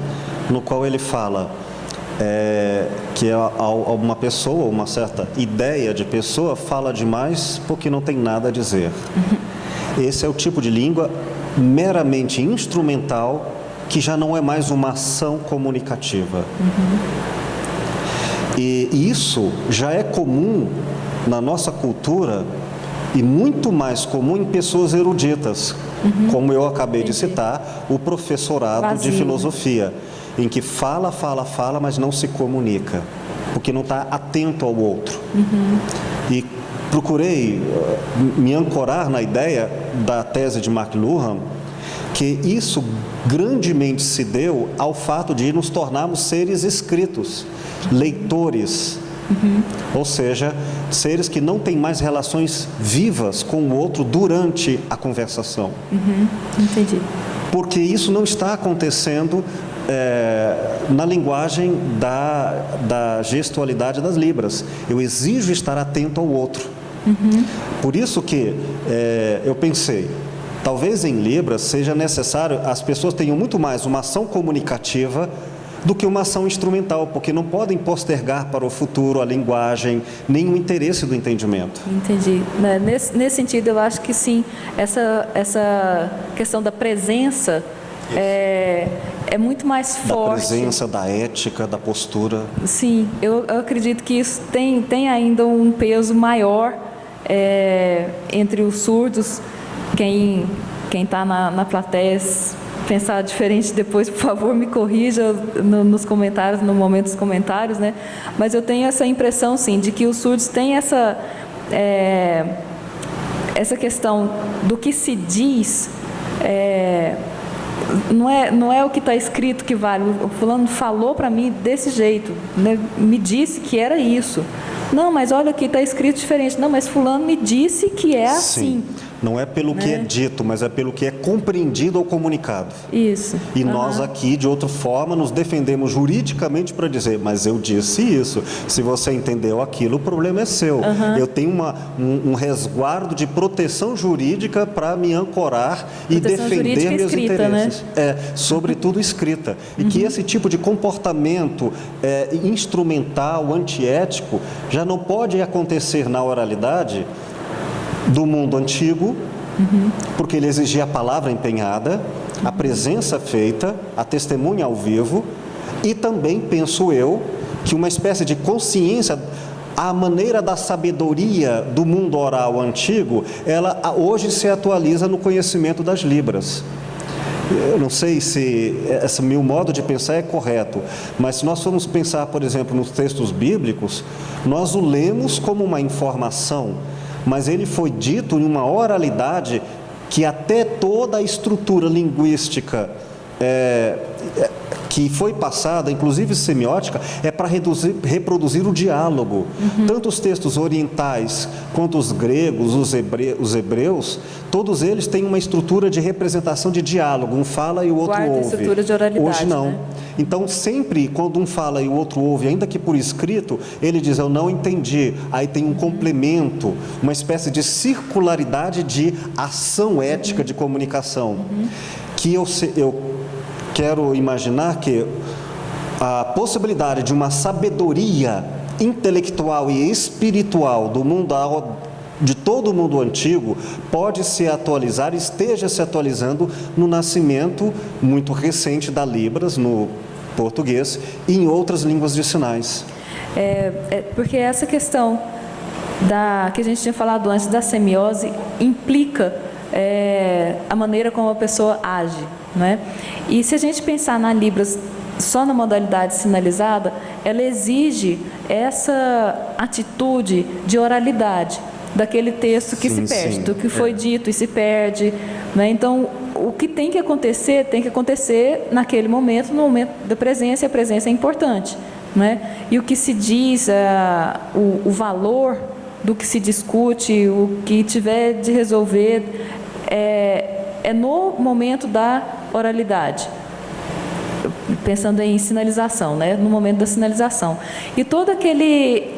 no qual ele fala que uma pessoa, uma certa ideia de pessoa fala demais porque não tem nada a dizer. Esse é o tipo de língua meramente instrumental que já não é mais uma ação comunicativa. E isso já é comum na nossa cultura e muito mais comum em pessoas eruditas, como eu acabei de citar, o professorado de filosofia, em que fala, mas não se comunica, porque não está atento ao outro. E procurei me ancorar na ideia da tese de McLuhan, que isso grandemente se deu ao fato de nos tornarmos seres escritos, leitores, ou seja, seres que não têm mais relações vivas com o outro durante a conversação. Entendi. Porque isso não está acontecendo na linguagem da gestualidade das Libras. Eu exijo estar atento ao outro. Por isso que eu pensei, talvez em Libras seja necessário, as pessoas tenham muito mais uma ação comunicativa do que uma ação instrumental, porque não podem postergar para o futuro a linguagem, nem o interesse do entendimento. Entendi. Nesse sentido, eu acho que sim, essa questão da presença é muito mais forte. Da presença, da ética, da postura. Sim, eu acredito que isso tem ainda um peso maior entre os surdos. Quem está na plateia pensar diferente depois, por favor, me corrija nos comentários, no momento dos comentários, né? Mas eu tenho essa impressão, sim, de que os surdos têm essa questão do que se diz, não é o que está escrito que vale. O fulano falou para mim desse jeito, né? Me disse que era isso. Não, mas olha aqui, está escrito diferente. Não, mas fulano me disse que é assim. Não é pelo que é dito, mas é pelo que é compreendido ou comunicado. Isso. E nós aqui, de outra forma, nos defendemos juridicamente para dizer, mas eu disse isso. Se você entendeu aquilo, o problema é seu. Eu tenho um resguardo de proteção jurídica para me ancorar e defender meus interesses. Né? Sobretudo escrita. E que esse tipo de comportamento instrumental, antiético, já não pode acontecer na oralidade do mundo antigo, porque ele exigia a palavra empenhada, a presença feita, a testemunha ao vivo, e também, penso eu, que uma espécie de consciência, a maneira da sabedoria do mundo oral antigo, ela hoje se atualiza no conhecimento das Libras. Eu não sei se esse meu modo de pensar é correto, mas se nós formos pensar, por exemplo, nos textos bíblicos, nós o lemos como uma informação, mas ele foi dito em uma oralidade que até toda a estrutura linguística que foi passada, inclusive semiótica, é para reproduzir o diálogo. Tanto os textos orientais quanto os gregos, os hebreus, todos eles têm uma estrutura de representação de diálogo, um fala e o outro ouve. Estrutura de oralidade, hoje não. né? Então, sempre quando um fala e o outro ouve, ainda que por escrito, ele diz, eu não entendi. Aí tem um complemento, uma espécie de circularidade de ação ética de comunicação. Que eu quero imaginar que a possibilidade de uma sabedoria intelectual e espiritual do mundo, de todo o mundo antigo, pode se atualizar, esteja se atualizando no nascimento muito recente da Libras, no português, e em outras línguas de sinais. Porque essa questão que a gente tinha falado antes da semiose implica a maneira como a pessoa age, né? E se a gente pensar na Libras só na modalidade sinalizada, ela exige essa atitude de oralidade daquele texto que se perde, do que foi dito e se perde, né? Então, o que tem que acontecer naquele momento, no momento da presença, e a presença é importante, né? E o que se diz, o valor do que se discute, o que tiver de resolver, é no momento da oralidade, pensando em sinalização, né? No momento da sinalização. E todo aquele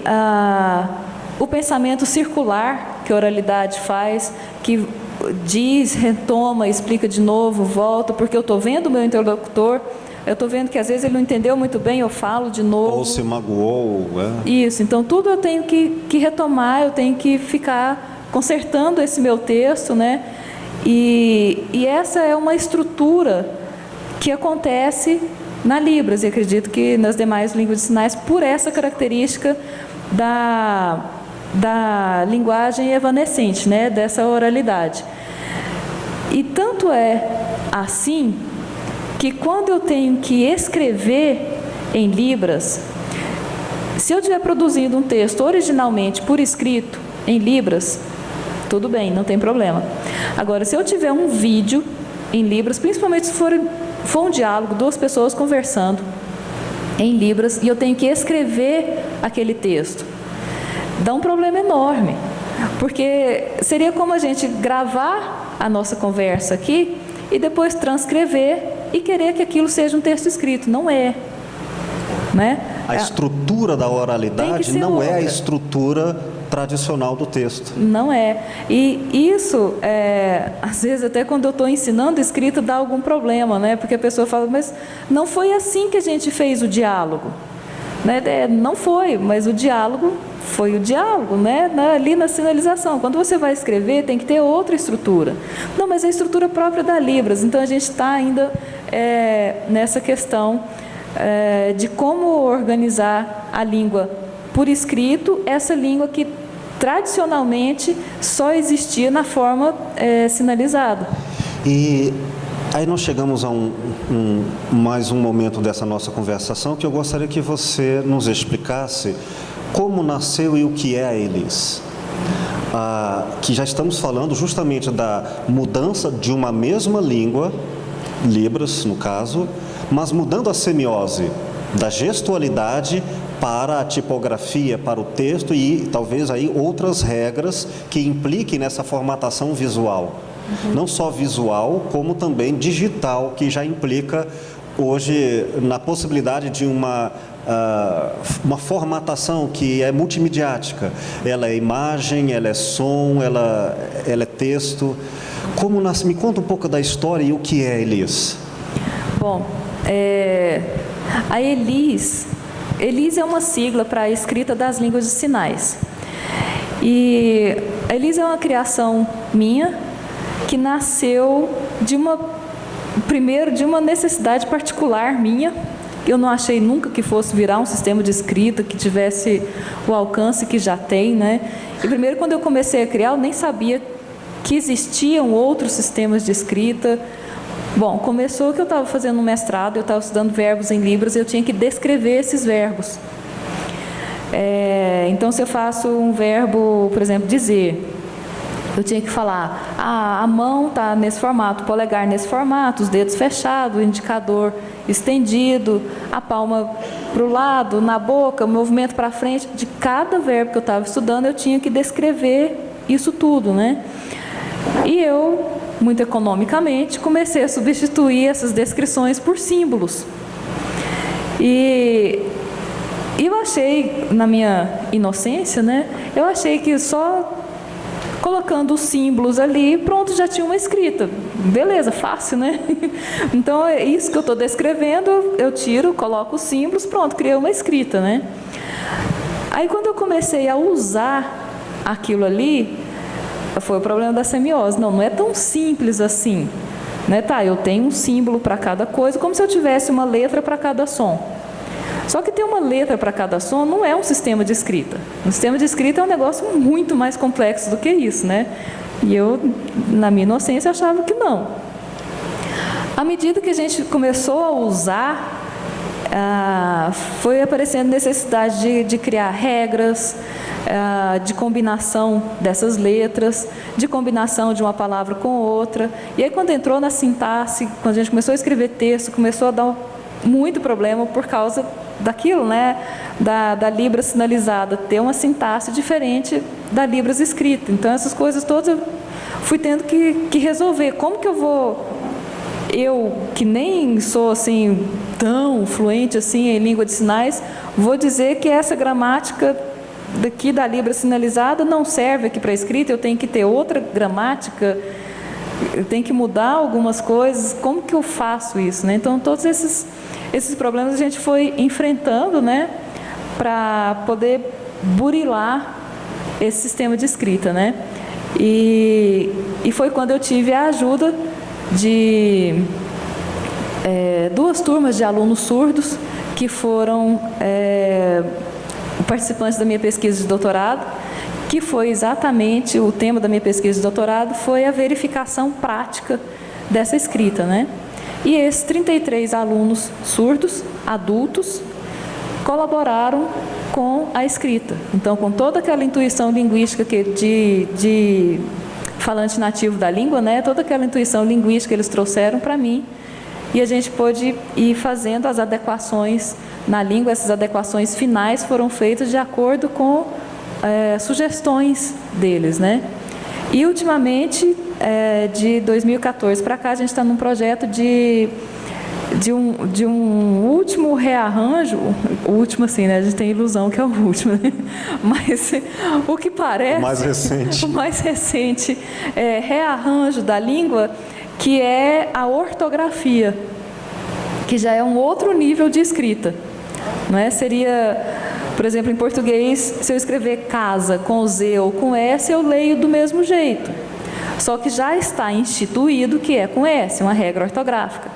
o pensamento circular que a oralidade faz, que diz, retoma, explica de novo, volta, porque eu estou vendo o meu interlocutor, eu estou vendo que às vezes ele não entendeu muito bem, eu falo de novo. Ou se magoou. Isso, então tudo eu tenho que retomar, eu tenho que ficar consertando esse meu texto, né? E essa é uma estrutura que acontece na Libras, e acredito que nas demais línguas de sinais, por essa característica da linguagem evanescente, né? Dessa oralidade. E tanto é assim que quando eu tenho que escrever em Libras, se eu estiver produzindo um texto originalmente por escrito em Libras, tudo bem, não tem problema. Agora, se eu tiver um vídeo em Libras, principalmente se for um diálogo, duas pessoas conversando em Libras, e eu tenho que escrever aquele texto, dá um problema enorme, porque seria como a gente gravar a nossa conversa aqui e depois transcrever e querer que aquilo seja um texto escrito. Não é, né? A estrutura da oralidade não é a estrutura tradicional do texto. Não é. E isso, às vezes, até quando eu estou ensinando escrita, dá algum problema, né? Porque a pessoa fala, mas não foi assim que a gente fez o diálogo. Né? Não foi, mas o diálogo foi o diálogo, né? Ali na sinalização. Quando você vai escrever, tem que ter outra estrutura. Não, mas é a estrutura própria da Libras. Então, a gente está ainda nessa questão de como organizar a língua por escrito, essa língua que tradicionalmente só existia na forma sinalizada. E aí nós chegamos a mais um momento dessa nossa conversação que eu gostaria que você nos explicasse como nasceu e o que é a Elis. Que já estamos falando justamente da mudança de uma mesma língua, Libras no caso, mas mudando a semiose da gestualidade para a tipografia, para o texto e talvez aí outras regras que impliquem nessa formatação visual. Não só visual, como também digital, que já implica hoje na possibilidade de uma formatação que é multimediática. Ela é imagem, ela é som, ela é texto. Como nasce? Me conta um pouco da história e o que é Elis. Bom, a Elis é uma sigla para a escrita das línguas de sinais. E A Elisa é uma criação minha que nasceu primeiro de uma necessidade particular minha. Eu não achei nunca que fosse virar um sistema de escrita que tivesse o alcance que já tem, né? E primeiro, quando eu comecei a criar, eu nem sabia que existiam outros sistemas de escrita. Bom, começou que eu estava fazendo um mestrado, eu estava estudando verbos em Libras, e eu tinha que descrever esses verbos. Então, se eu faço um verbo, por exemplo, dizer, eu tinha que falar, a mão está nesse formato, o polegar nesse formato, os dedos fechados, o indicador estendido, a palma para o lado, na boca, o movimento para frente. De cada verbo que eu estava estudando, eu tinha que descrever isso tudo, né? E eu, muito economicamente, comecei a substituir essas descrições por símbolos. E eu achei, na minha inocência, né? Eu achei que só colocando os símbolos ali, pronto, já tinha uma escrita. Beleza, fácil, né? Então, é isso que eu estou descrevendo, eu tiro, coloco os símbolos, pronto, criei uma escrita, né? Aí, quando eu comecei a usar aquilo ali, foi o problema da semiose. Não é tão simples assim, né? Tá, eu tenho um símbolo para cada coisa, como se eu tivesse uma letra para cada som. Só que ter uma letra para cada som não é um sistema de escrita. Um sistema de escrita é um negócio muito mais complexo do que isso, né? E eu, na minha inocência, achava que não. À medida que a gente começou a usar, foi aparecendo necessidade de criar regras, de combinação dessas letras, de combinação de uma palavra com outra. E aí, quando entrou na sintaxe, quando a gente começou a escrever texto, começou a dar muito problema por causa daquilo, né? Da Libras sinalizada, ter uma sintaxe diferente da Libras escrita. Então, essas coisas todas eu fui tendo que resolver. Como que eu, que nem sou assim tão fluente assim em língua de sinais, vou dizer que essa gramática daqui da Libras sinalizada não serve aqui para a escrita, eu tenho que ter outra gramática, eu tenho que mudar algumas coisas. Como que eu faço isso, né? Então, todos esses problemas a gente foi enfrentando, né, para poder burilar esse sistema de escrita, né? E foi quando eu tive a ajuda de duas turmas de alunos surdos que foram participantes da minha pesquisa de doutorado, que foi exatamente o tema da minha pesquisa de doutorado, foi a verificação prática dessa escrita, né? E esses 33 alunos surdos, adultos, colaboraram com a escrita. Então, com toda aquela intuição linguística de falante nativo da língua, né? Toda aquela intuição linguística eles trouxeram para mim, e a gente pôde ir fazendo as adequações na língua. Essas adequações finais foram feitas de acordo com sugestões deles, né? E, ultimamente, de 2014 para cá, a gente está num projeto de um último rearranjo, o último assim, né? A gente tem a ilusão que é o último, né? Mas o que parece... O mais recente. Rearranjo da língua, que é a ortografia, que já é um outro nível de escrita, não é? Seria, por exemplo, em português, se eu escrever casa com Z ou com S, eu leio do mesmo jeito. Só que já está instituído que é com S, uma regra ortográfica.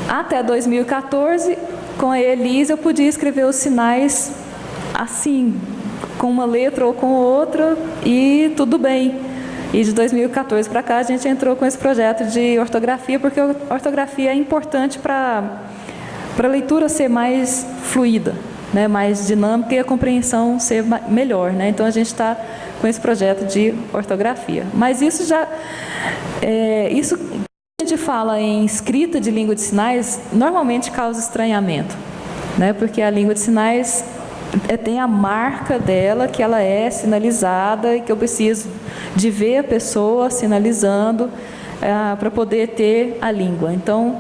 Até 2014, com a Elisa, eu podia escrever os sinais assim, com uma letra ou com outra, e tudo bem. E de 2014 para cá, a gente entrou com esse projeto de ortografia, porque a ortografia é importante para a leitura ser mais fluida, né, mais dinâmica, e a compreensão ser melhor, né? Então, a gente está com esse projeto de ortografia. Mas isso já... isso que a gente fala em escrita de língua de sinais, normalmente causa estranhamento, né? Porque a língua de sinais tem a marca dela, que ela é sinalizada, e que eu preciso de ver a pessoa sinalizando para poder ter a língua. Então,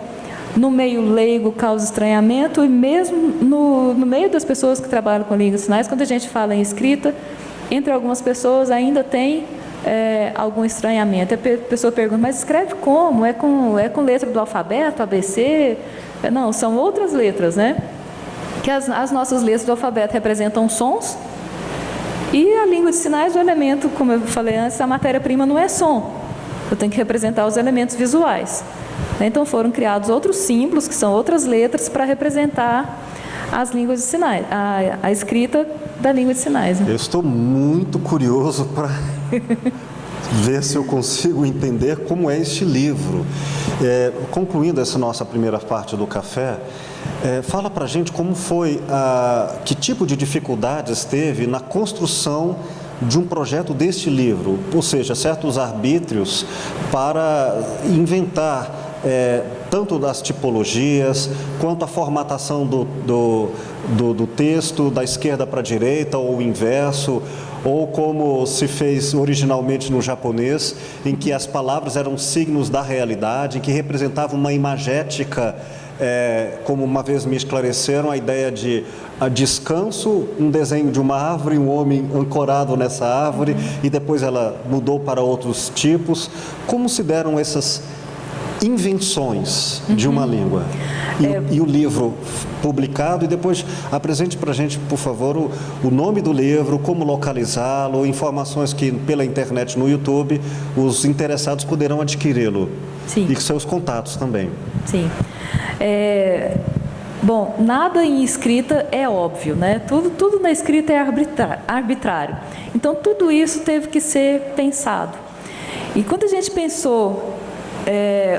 no meio leigo causa estranhamento, e mesmo no meio das pessoas que trabalham com língua de sinais, quando a gente fala em escrita, entre algumas pessoas ainda tem algum estranhamento. A pessoa pergunta, mas escreve como? É com letra do alfabeto, ABC? Não, são outras letras, né? Que as nossas letras do alfabeto representam sons, E a língua de sinais, o elemento, como eu falei antes, a matéria-prima não é som. Eu tenho que representar os elementos visuais. Então foram criados outros símbolos, que são outras letras, para representar as línguas de sinais, a escrita da língua de sinais. Eu estou muito curioso para ver se eu consigo entender como é este livro. Concluindo essa nossa primeira parte do café, fala para a gente como foi, que tipo de dificuldades teve na construção de um projeto deste livro, ou seja, certos arbítrios para inventar tanto das tipologias, quanto a formatação do texto, da esquerda para a direita, ou o inverso, ou como se fez originalmente no japonês, em que as palavras eram signos da realidade, em que representavam uma imagética, como uma vez me esclareceram, a ideia de descanso, um desenho de uma árvore, um homem ancorado nessa árvore, e depois ela mudou para outros tipos. Como se deram essas invenções de uma língua? E o livro publicado, e depois apresente para a gente, por favor, o nome do livro, como localizá-lo, informações que pela internet no YouTube os interessados poderão adquiri-lo. Sim. E seus contatos também. Sim. Bom, nada em escrita é óbvio, né? Tudo na escrita é arbitrário. Então, tudo isso teve que ser pensado. E quando a gente pensou,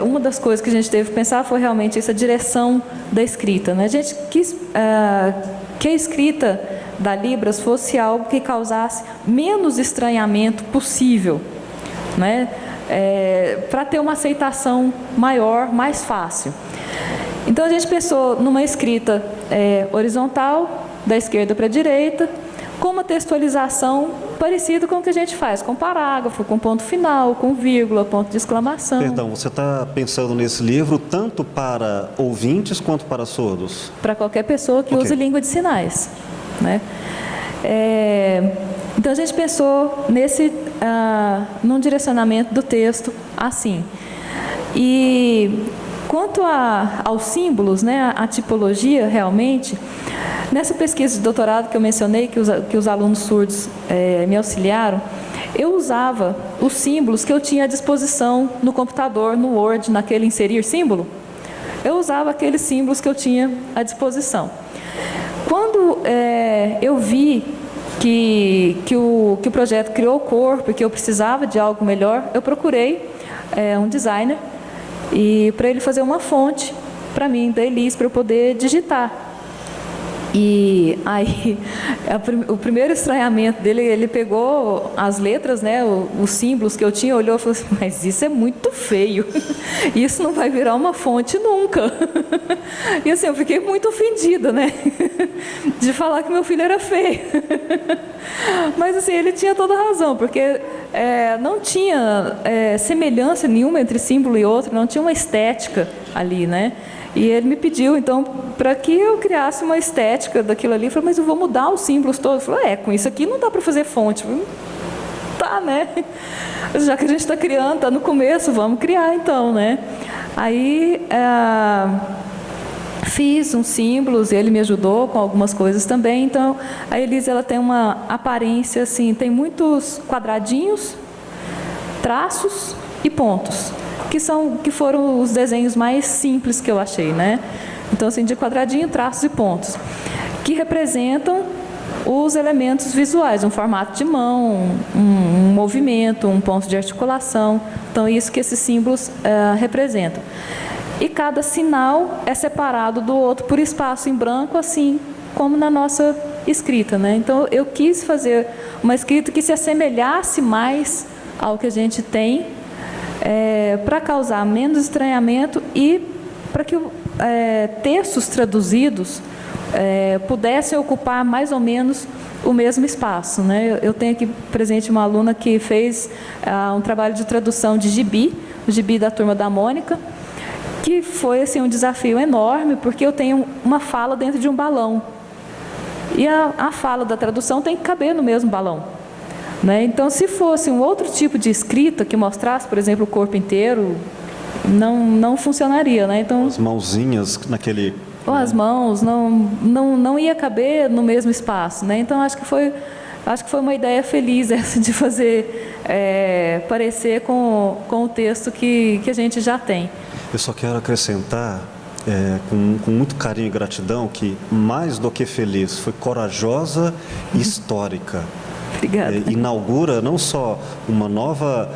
uma das coisas que a gente teve que pensar foi realmente essa direção da escrita, né? A gente quis que a escrita da Libras fosse algo que causasse menos estranhamento possível, né? Para ter uma aceitação maior, mais fácil. Então a gente pensou numa escrita horizontal, da esquerda para a direita, com uma textualização parecida com o que a gente faz, com parágrafo, com ponto final, com vírgula, ponto de exclamação. Perdão, você está pensando nesse livro tanto para ouvintes quanto para surdos? Para qualquer pessoa que use língua de sinais, né? Então a gente pensou num direcionamento do texto assim. E quanto aos símbolos, né, a tipologia realmente, nessa pesquisa de doutorado que eu mencionei, que os alunos surdos me auxiliaram, eu usava os símbolos que eu tinha à disposição no computador, no Word, naquele inserir símbolo. Eu usava aqueles símbolos que eu tinha à disposição. Quando eu vi que o projeto criou o corpo e que eu precisava de algo melhor, eu procurei um designer e para ele fazer uma fonte para mim, da Elis, para eu poder digitar. E aí, o primeiro estranhamento dele, ele pegou as letras, né, os símbolos que eu tinha, olhou e falou assim, mas isso é muito feio, isso não vai virar uma fonte nunca. E assim, eu fiquei muito ofendida, né, de falar que meu filho era feio. Mas assim, ele tinha toda a razão, porque não tinha semelhança nenhuma entre símbolo e outro, não tinha uma estética ali, né. E ele me pediu, então, para que eu criasse uma estética daquilo ali. Eu falei, mas eu vou mudar os símbolos todos. Ele falou, com isso aqui não dá para fazer fonte. Eu falei, tá, né? Já que a gente está criando, está no começo, vamos criar então, né? Aí, fiz uns símbolos, ele me ajudou com algumas coisas também. Então, a Elise, ela tem uma aparência assim, tem muitos quadradinhos, traços e pontos. Que foram os desenhos mais simples que eu achei, né? Então, assim, de quadradinho, traços e pontos, que representam os elementos visuais, um formato de mão, um movimento, um ponto de articulação. Então, isso que esses símbolos representam. E cada sinal é separado do outro por espaço em branco, assim como na nossa escrita, né? Então, eu quis fazer uma escrita que se assemelhasse mais ao que a gente tem, para causar menos estranhamento e para que textos traduzidos pudessem ocupar mais ou menos o mesmo espaço, né? Eu tenho aqui presente uma aluna que fez um trabalho de tradução de gibi, o gibi da Turma da Mônica, que foi assim, um desafio enorme, porque eu tenho uma fala dentro de um balão. E a fala da tradução tem que caber no mesmo balão. Né? Então, se fosse um outro tipo de escrita que mostrasse, por exemplo, o corpo inteiro, não funcionaria, né? Então, as mãozinhas naquele... Ou as mãos, não ia caber no mesmo espaço, né? Então, acho que foi Acho que foi uma ideia feliz essa de fazer parecer com o texto que a gente já tem. Eu só quero acrescentar, com muito carinho e gratidão, que mais do que feliz, foi corajosa e histórica. Obrigada. Inaugura não só uma nova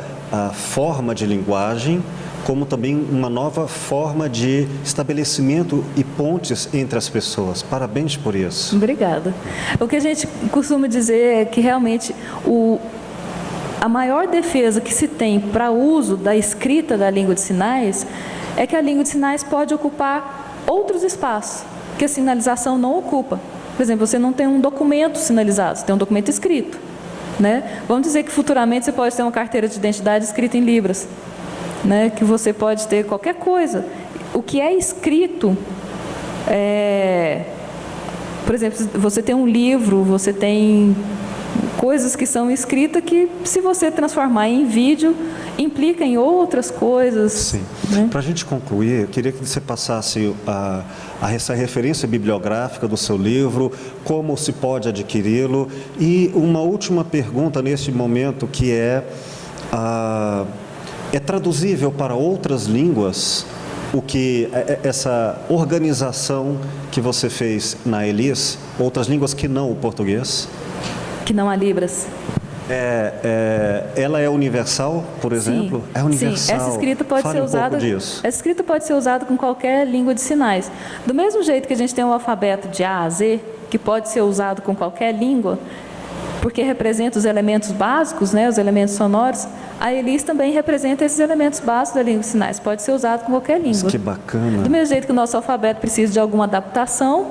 forma de linguagem, como também uma nova forma de estabelecimento e pontes entre as pessoas. Parabéns por isso. Obrigada. O que a gente costuma dizer é que realmente a maior defesa que se tem para o uso da escrita da língua de sinais é que a língua de sinais pode ocupar outros espaços que a sinalização não ocupa. Por exemplo, você não tem um documento sinalizado, você tem um documento escrito, né? Vamos dizer que futuramente você pode ter uma carteira de identidade escrita em Libras, né? Que você pode ter qualquer coisa. O que é escrito, por exemplo, você tem um livro, você tem coisas que são escritas que, se você transformar em vídeo, implica em outras coisas. Sim. Né? Para a gente concluir, eu queria que você passasse essa referência bibliográfica do seu livro, como se pode adquiri-lo, e uma última pergunta neste momento, que é traduzível para outras línguas o que essa organização que você fez na Elis, outras línguas que não o português? Que não há Libras. Ela é universal, por exemplo? Sim, é universal. sim. Essa escrita pode ser usada. Essa escrita pode ser usada com qualquer língua de sinais. Do mesmo jeito que a gente tem um alfabeto de A a Z, que pode ser usado com qualquer língua, porque representa os elementos básicos, né, os elementos sonoros, a Elis também representa esses elementos básicos da língua de sinais. Pode ser usado com qualquer língua. Que bacana. Do mesmo jeito que o nosso alfabeto precisa de alguma adaptação,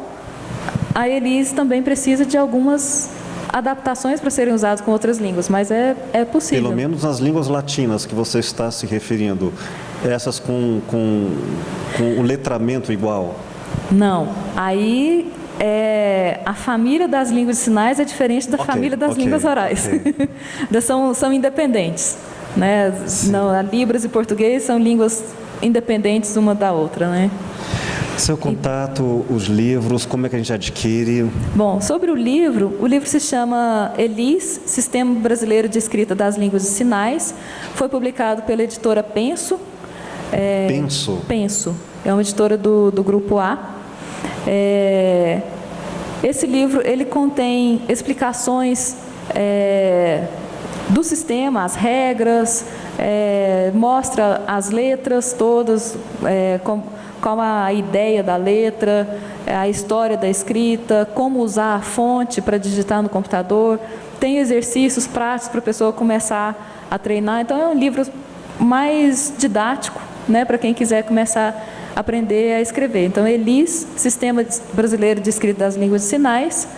a Elis também precisa de algumas adaptações para serem usadas com outras línguas, mas é possível. Pelo menos nas línguas latinas que você está se referindo, essas com o letramento igual? Não. Aí a família das línguas de sinais é diferente da família das línguas orais. São independentes. Né? Não, a Libras e português são línguas independentes uma da outra, né? Seu contato, os livros, como é que a gente adquire? Bom, sobre o livro se chama Elis, Sistema Brasileiro de Escrita das Línguas de Sinais. Foi publicado pela editora Penso. Penso? Penso. É uma editora do Grupo A. Esse livro, ele contém explicações do sistema, as regras, mostra as letras todas, qual a ideia da letra, a história da escrita, como usar a fonte para digitar no computador. Tem exercícios práticos para a pessoa começar a treinar. Então, é um livro mais didático, né, para quem quiser começar a aprender a escrever. Então, Elis, Sistema Brasileiro de Escrita das Línguas de Sinais.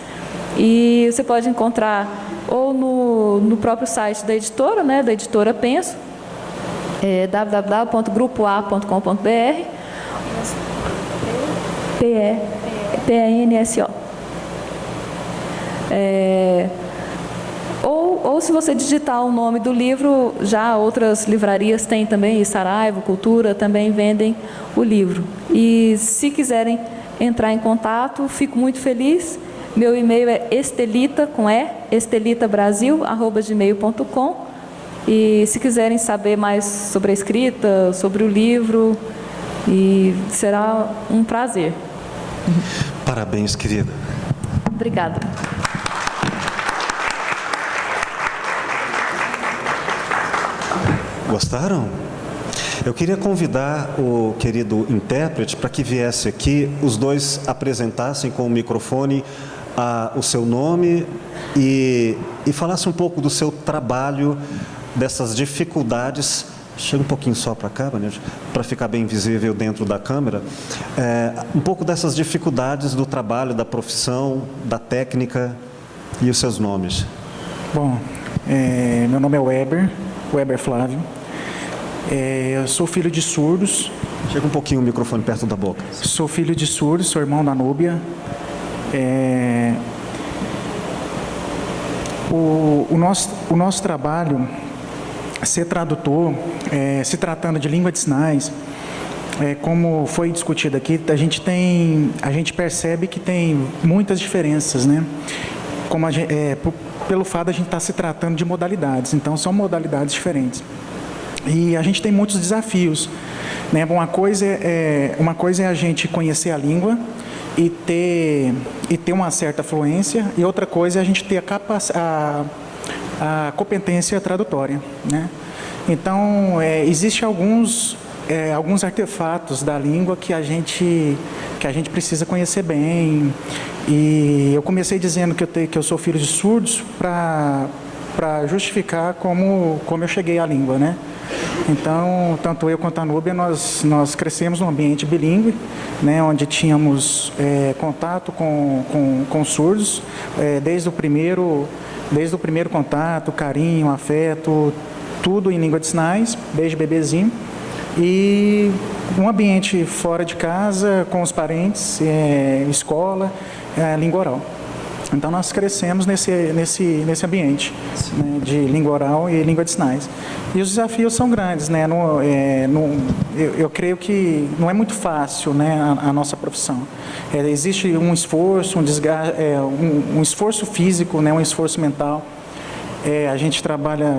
E você pode encontrar ou no próprio site da editora, né, da editora Penso, www.grupoa.com.br. PENSO. Ou se você digitar o nome do livro, já outras livrarias têm também, Saraiva, Cultura, também vendem o livro. E se quiserem entrar em contato, fico muito feliz. Meu e-mail é estelitabrasil@gmail.com. E se quiserem saber mais sobre a escrita, sobre o livro, será um prazer. Parabéns, querida. Obrigada. Gostaram? Eu queria convidar o querido intérprete para que viesse aqui, os dois apresentassem com o microfone o seu nome e falasse um pouco do seu trabalho, dessas dificuldades. Chega um pouquinho só para cá, para ficar bem visível dentro da câmera. Um pouco dessas dificuldades do trabalho, da profissão, da técnica e os seus nomes. Bom, meu nome é Weber Flávio. Eu sou filho de surdos. Chega um pouquinho o microfone perto da boca. Sou filho de surdos, sou irmão da Núbia. O nosso trabalho, ser tradutor, se tratando de língua de sinais, como foi discutido aqui, a gente percebe que tem muitas diferenças, né? Como pelo fato de a gente estar se tratando de modalidades. Então, são modalidades diferentes. E a gente tem muitos desafios, né? Uma coisa é a gente conhecer a língua e ter uma certa fluência, e outra coisa é a gente ter a competência tradutória, né? Então, existem alguns artefatos da língua que a gente precisa conhecer bem. E eu comecei dizendo que eu sou filho de surdos para justificar como eu cheguei à língua, né? Então, tanto eu quanto a Núbia, nós crescemos num ambiente bilíngue, né, onde tínhamos contato com surdos, desde o primeiro contato, carinho, afeto, tudo em língua de sinais, desde bebezinho. E um ambiente fora de casa, com os parentes, escola, língua oral. Então, nós crescemos nesse ambiente, né, de língua oral e língua de sinais. E os desafios são grandes, né? Eu creio que não é muito fácil, né, a nossa profissão. Existe um esforço, um esforço físico, né, um esforço mental.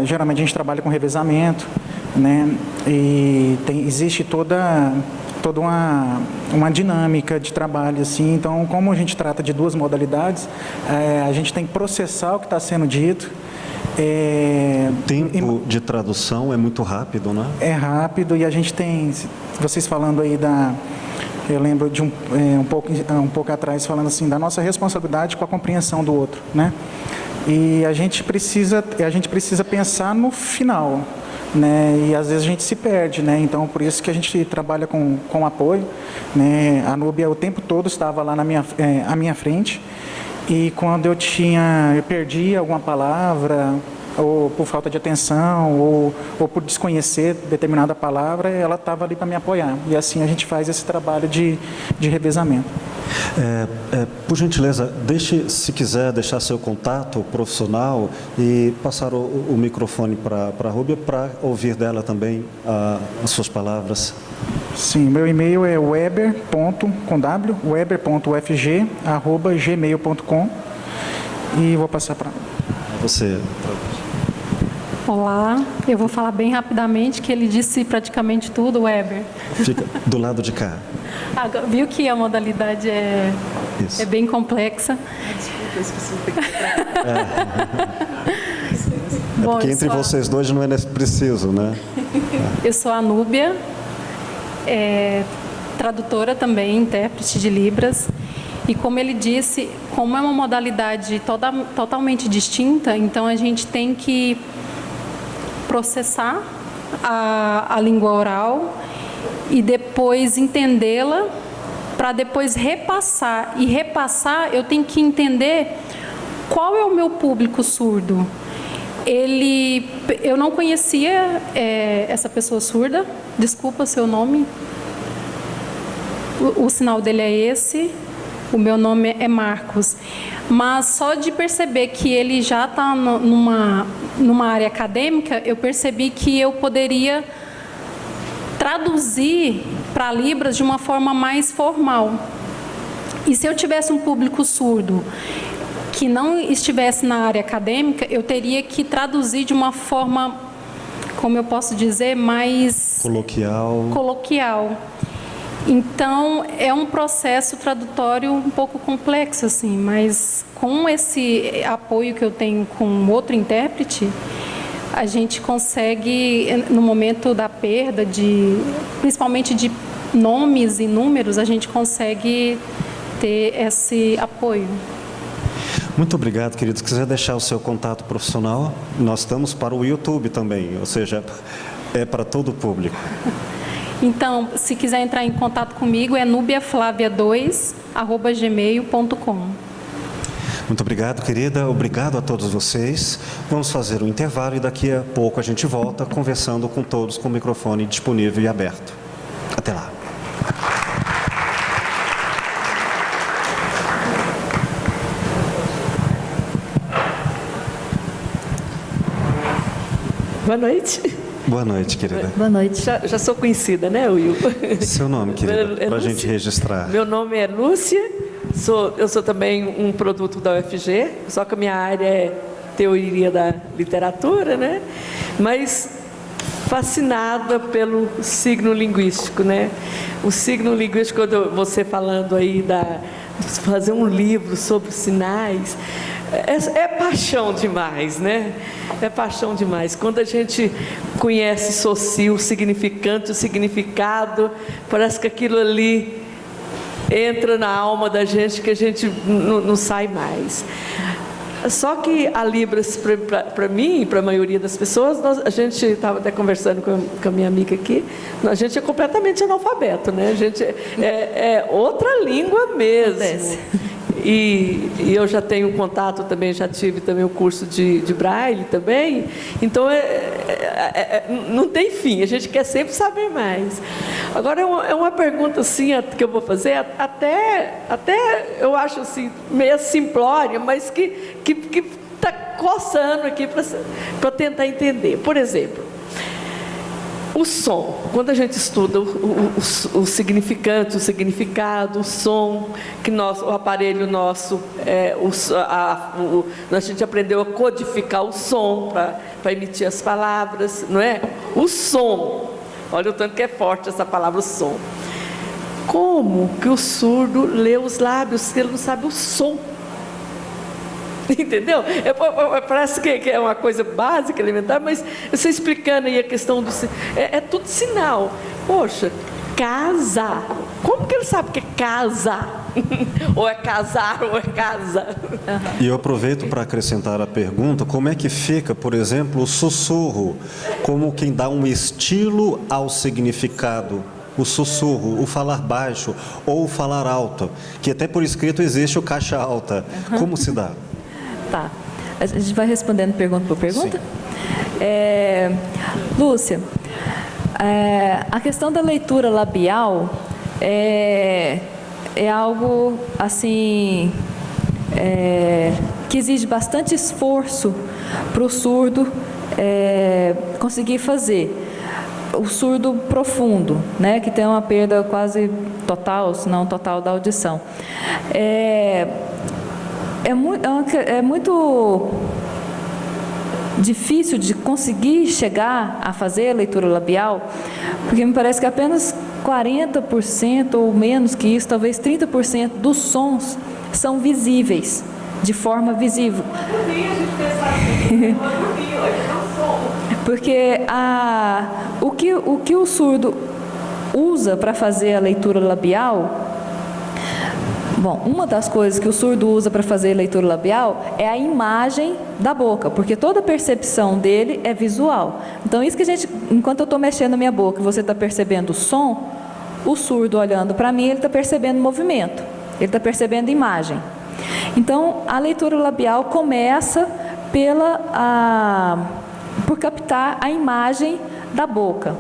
Geralmente a gente trabalha com revezamento, né? E existe toda uma dinâmica de trabalho, assim. Então, como a gente trata de duas modalidades, a gente tem que processar o que está sendo dito. O tempo de tradução é muito rápido, né? É rápido, e a gente tem, vocês falando aí eu lembro de um pouco atrás falando assim da nossa responsabilidade com a compreensão do outro, né? E a gente precisa pensar no final, né? E às vezes a gente se perde, né? Então, por isso que a gente trabalha com apoio, né? A Núbia o tempo todo estava lá à minha frente, e quando eu perdi alguma palavra, ou por falta de atenção, ou por desconhecer determinada palavra, ela estava ali para me apoiar. E assim a gente faz esse trabalho de revezamento. Por gentileza, se quiser deixar seu contato profissional e passar o microfone para a Rúbia, para ouvir dela também as suas palavras. Sim, meu e-mail é weber.ufg@gmail.com, e vou passar para você. Olá, eu vou falar bem rapidamente, que ele disse praticamente tudo, Weber. Fica do lado de cá. Viu que a modalidade é bem complexa. Desculpa, eu esqueci de pegar. Bom, porque entre vocês dois não é preciso, né? Eu sou a Núbia, tradutora também, intérprete de Libras. E como ele disse, como é uma modalidade totalmente distinta, então a gente tem que processar a língua oral e depois entendê-la, para depois repassar. E repassar, eu tenho que entender qual é o meu público surdo. Eu não conhecia essa pessoa surda, desculpa seu nome. O sinal dele é esse. O meu nome é Marcos, mas só de perceber que ele já está numa área acadêmica, eu percebi que eu poderia traduzir para Libras de uma forma mais formal. E se eu tivesse um público surdo que não estivesse na área acadêmica, eu teria que traduzir de uma forma, como eu posso dizer, mais coloquial. Então, é um processo tradutório um pouco complexo, assim, mas com esse apoio que eu tenho com outro intérprete, a gente consegue, no momento da perda, principalmente de nomes e números, a gente consegue ter esse apoio. Muito obrigado, querido. Se quiser deixar o seu contato profissional, nós estamos para o YouTube também, ou seja, é para todo o público. Então, se quiser entrar em contato comigo, é nubiaflavia2@gmail.com. Muito obrigado, querida. Obrigado a todos vocês. Vamos fazer um intervalo e daqui a pouco a gente volta conversando com todos com o microfone disponível e aberto. Até lá. Boa noite. Boa noite, querida. Boa noite. Já sou conhecida, né, Will? Seu nome, querida, para a gente registrar. Meu nome é Lúcia, eu sou também um produto da UFG, só que a minha área é teoria da literatura, né? Mas fascinada pelo signo linguístico, né? O signo linguístico, quando você falando aí fazer um livro sobre sinais, é paixão demais, né? É paixão demais. Quando a gente conhece, associa o significante, o significado, parece que aquilo ali entra na alma da gente, que a gente não sai mais. Só que a Libras, para mim, para a maioria das pessoas, a gente estava até conversando com a minha amiga aqui, a gente é completamente analfabeto, né? A gente é outra língua mesmo. E eu já tenho contato também, já tive também o curso de Braille também, então não tem fim, a gente quer sempre saber mais. Agora é uma pergunta assim que eu vou fazer, até eu acho assim, meio simplória, mas que está coçando aqui para tentar entender. Por exemplo, o som, quando a gente estuda o significante, o significado, o som, que o aparelho nosso, a gente aprendeu a codificar o som para emitir as palavras, não é? O som, olha o tanto que é forte essa palavra, o som. Como que o surdo lê os lábios se ele não sabe o som? Entendeu? Parece que é uma coisa básica, elementar, mas você explicando aí a questão do... É tudo sinal. Poxa, casa. Como que ele sabe que é casa? Ou é casar, ou é casa? E eu aproveito para acrescentar a pergunta, como é que fica, por exemplo, o sussurro? Como quem dá um estilo ao significado? O sussurro, o falar baixo ou o falar alto, que até por escrito existe o caixa alta. Como se dá? Tá. A gente vai respondendo pergunta por pergunta? Lúcia, a questão da leitura labial é algo assim que exige bastante esforço para o surdo conseguir fazer. O surdo profundo, né, que tem uma perda quase total, se não total, da audição. É muito difícil de conseguir chegar a fazer a leitura labial, porque me parece que apenas 40% ou menos que isso, talvez 30% dos sons são visíveis, de forma visível. Porque o que o surdo usa para fazer a leitura labial... Bom, uma das coisas que o surdo usa para fazer a leitura labial é a imagem da boca, porque toda a percepção dele é visual. Então, isso que a gente, enquanto eu estou mexendo a minha boca e você está percebendo o som, o surdo olhando para mim, ele está percebendo movimento, ele está percebendo imagem. Então, a leitura labial começa por captar a imagem da boca,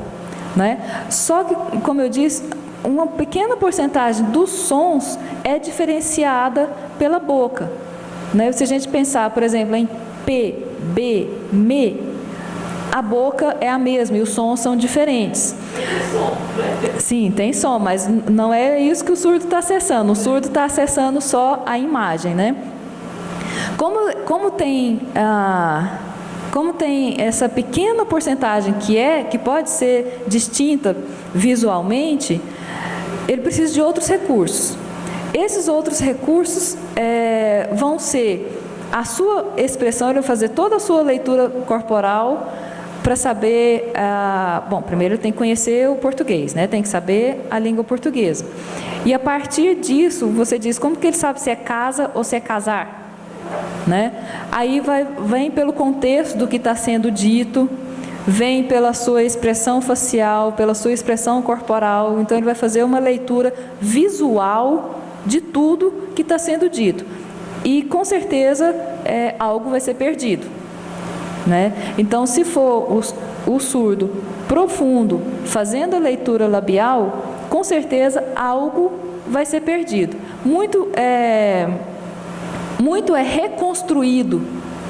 né? Só que, como eu disse, uma pequena porcentagem dos sons é diferenciada pela boca, né? Se a gente pensar, por exemplo, em P, B, me, a boca é a mesma e os sons são diferentes. Sim, tem som, mas não é isso que o surdo está acessando. O surdo está acessando só a imagem, né? Como tem essa pequena porcentagem que pode ser distinta visualmente, ele precisa de outros recursos. Esses outros recursos vão ser a sua expressão, ele vai fazer toda a sua leitura corporal para saber... bom, primeiro ele tem que conhecer o português, né? Tem que saber a língua portuguesa. E a partir disso, você diz, como que ele sabe se é casa ou se é casar? Né? Aí vem pelo contexto do que está sendo dito, vem pela sua expressão facial, pela sua expressão corporal. Então ele vai fazer uma leitura visual de tudo que está sendo dito. E com certeza algo vai ser perdido, né? Então, se for o surdo profundo fazendo a leitura labial, com certeza algo vai ser perdido. Muito é reconstruído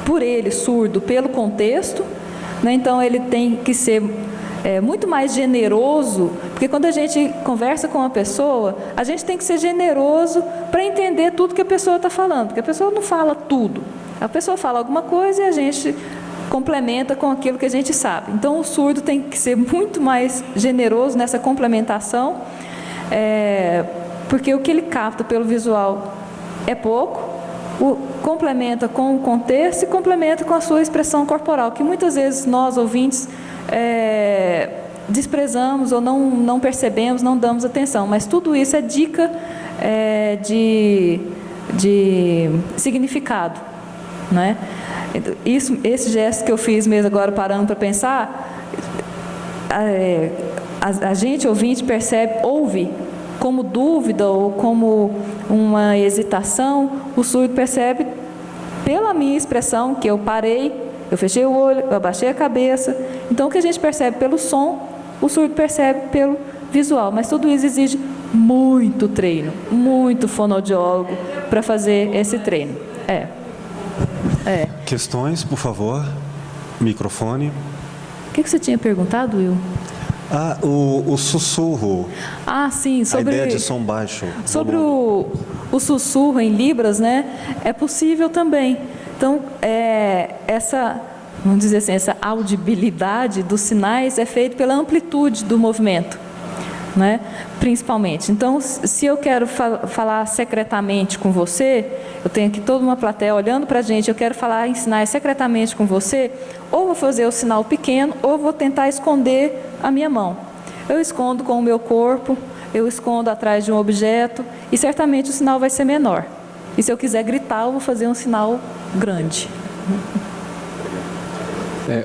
por ele, surdo, pelo contexto, né? Então ele tem que ser muito mais generoso, porque quando a gente conversa com uma pessoa, a gente tem que ser generoso para entender tudo que a pessoa está falando, porque a pessoa não fala tudo, A pessoa fala alguma coisa e a gente complementa com aquilo que a gente sabe. Então, o surdo tem que ser muito mais generoso nessa complementação, porque o que ele capta pelo visual é pouco, complementa com o contexto e complementa com a sua expressão corporal, que muitas vezes nós, ouvintes, desprezamos ou não percebemos, não damos atenção. Mas tudo isso é dica de significado, né? Esse gesto que eu fiz mesmo agora, parando para pensar, a gente, ouvinte, ouve como dúvida ou como uma hesitação. O surdo percebe pela minha expressão, que eu parei, eu fechei o olho, eu abaixei a cabeça. Então, o que a gente percebe pelo som, o surdo percebe pelo visual. Mas tudo isso exige muito treino, muito fonoaudiólogo para fazer esse treino. Questões, por favor? Microfone. O que você tinha perguntado, Will? O sussurro. Sim, sobre... A ideia de som baixo. Sobre o sussurro em Libras, né? É possível também. Então, vamos dizer assim, essa audibilidade dos sinais é feita pela amplitude do movimento, né? Principalmente. Então, se eu quero falar secretamente com você, eu tenho aqui toda uma plateia olhando para a gente, eu quero falar em sinais secretamente com você, ou vou fazer o sinal pequeno, ou vou tentar esconder a minha mão. Eu escondo com o meu corpo, eu escondo atrás de um objeto, e certamente o sinal vai ser menor. E se eu quiser gritar, eu vou fazer um sinal grande.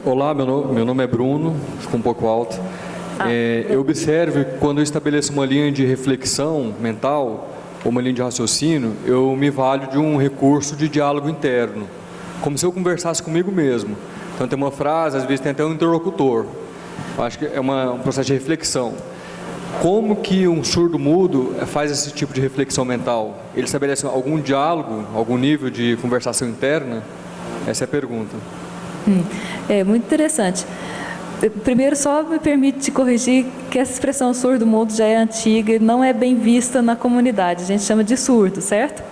Olá, meu nome é Bruno, ficou um pouco alto. Eu observo que quando eu estabeleço uma linha de reflexão mental, ou uma linha de raciocínio, eu me valho de um recurso de diálogo interno, como se eu conversasse comigo mesmo. Então tem uma frase, às vezes tem até um interlocutor. Eu acho que é um processo de reflexão. Como que um surdo mudo faz esse tipo de reflexão mental? Ele estabelece algum diálogo, algum nível de conversação interna? Essa é a pergunta. É muito interessante. Primeiro, só me permite te corrigir que essa expressão surdo mudo já é antiga e não é bem vista na comunidade. A gente chama de surdo, certo?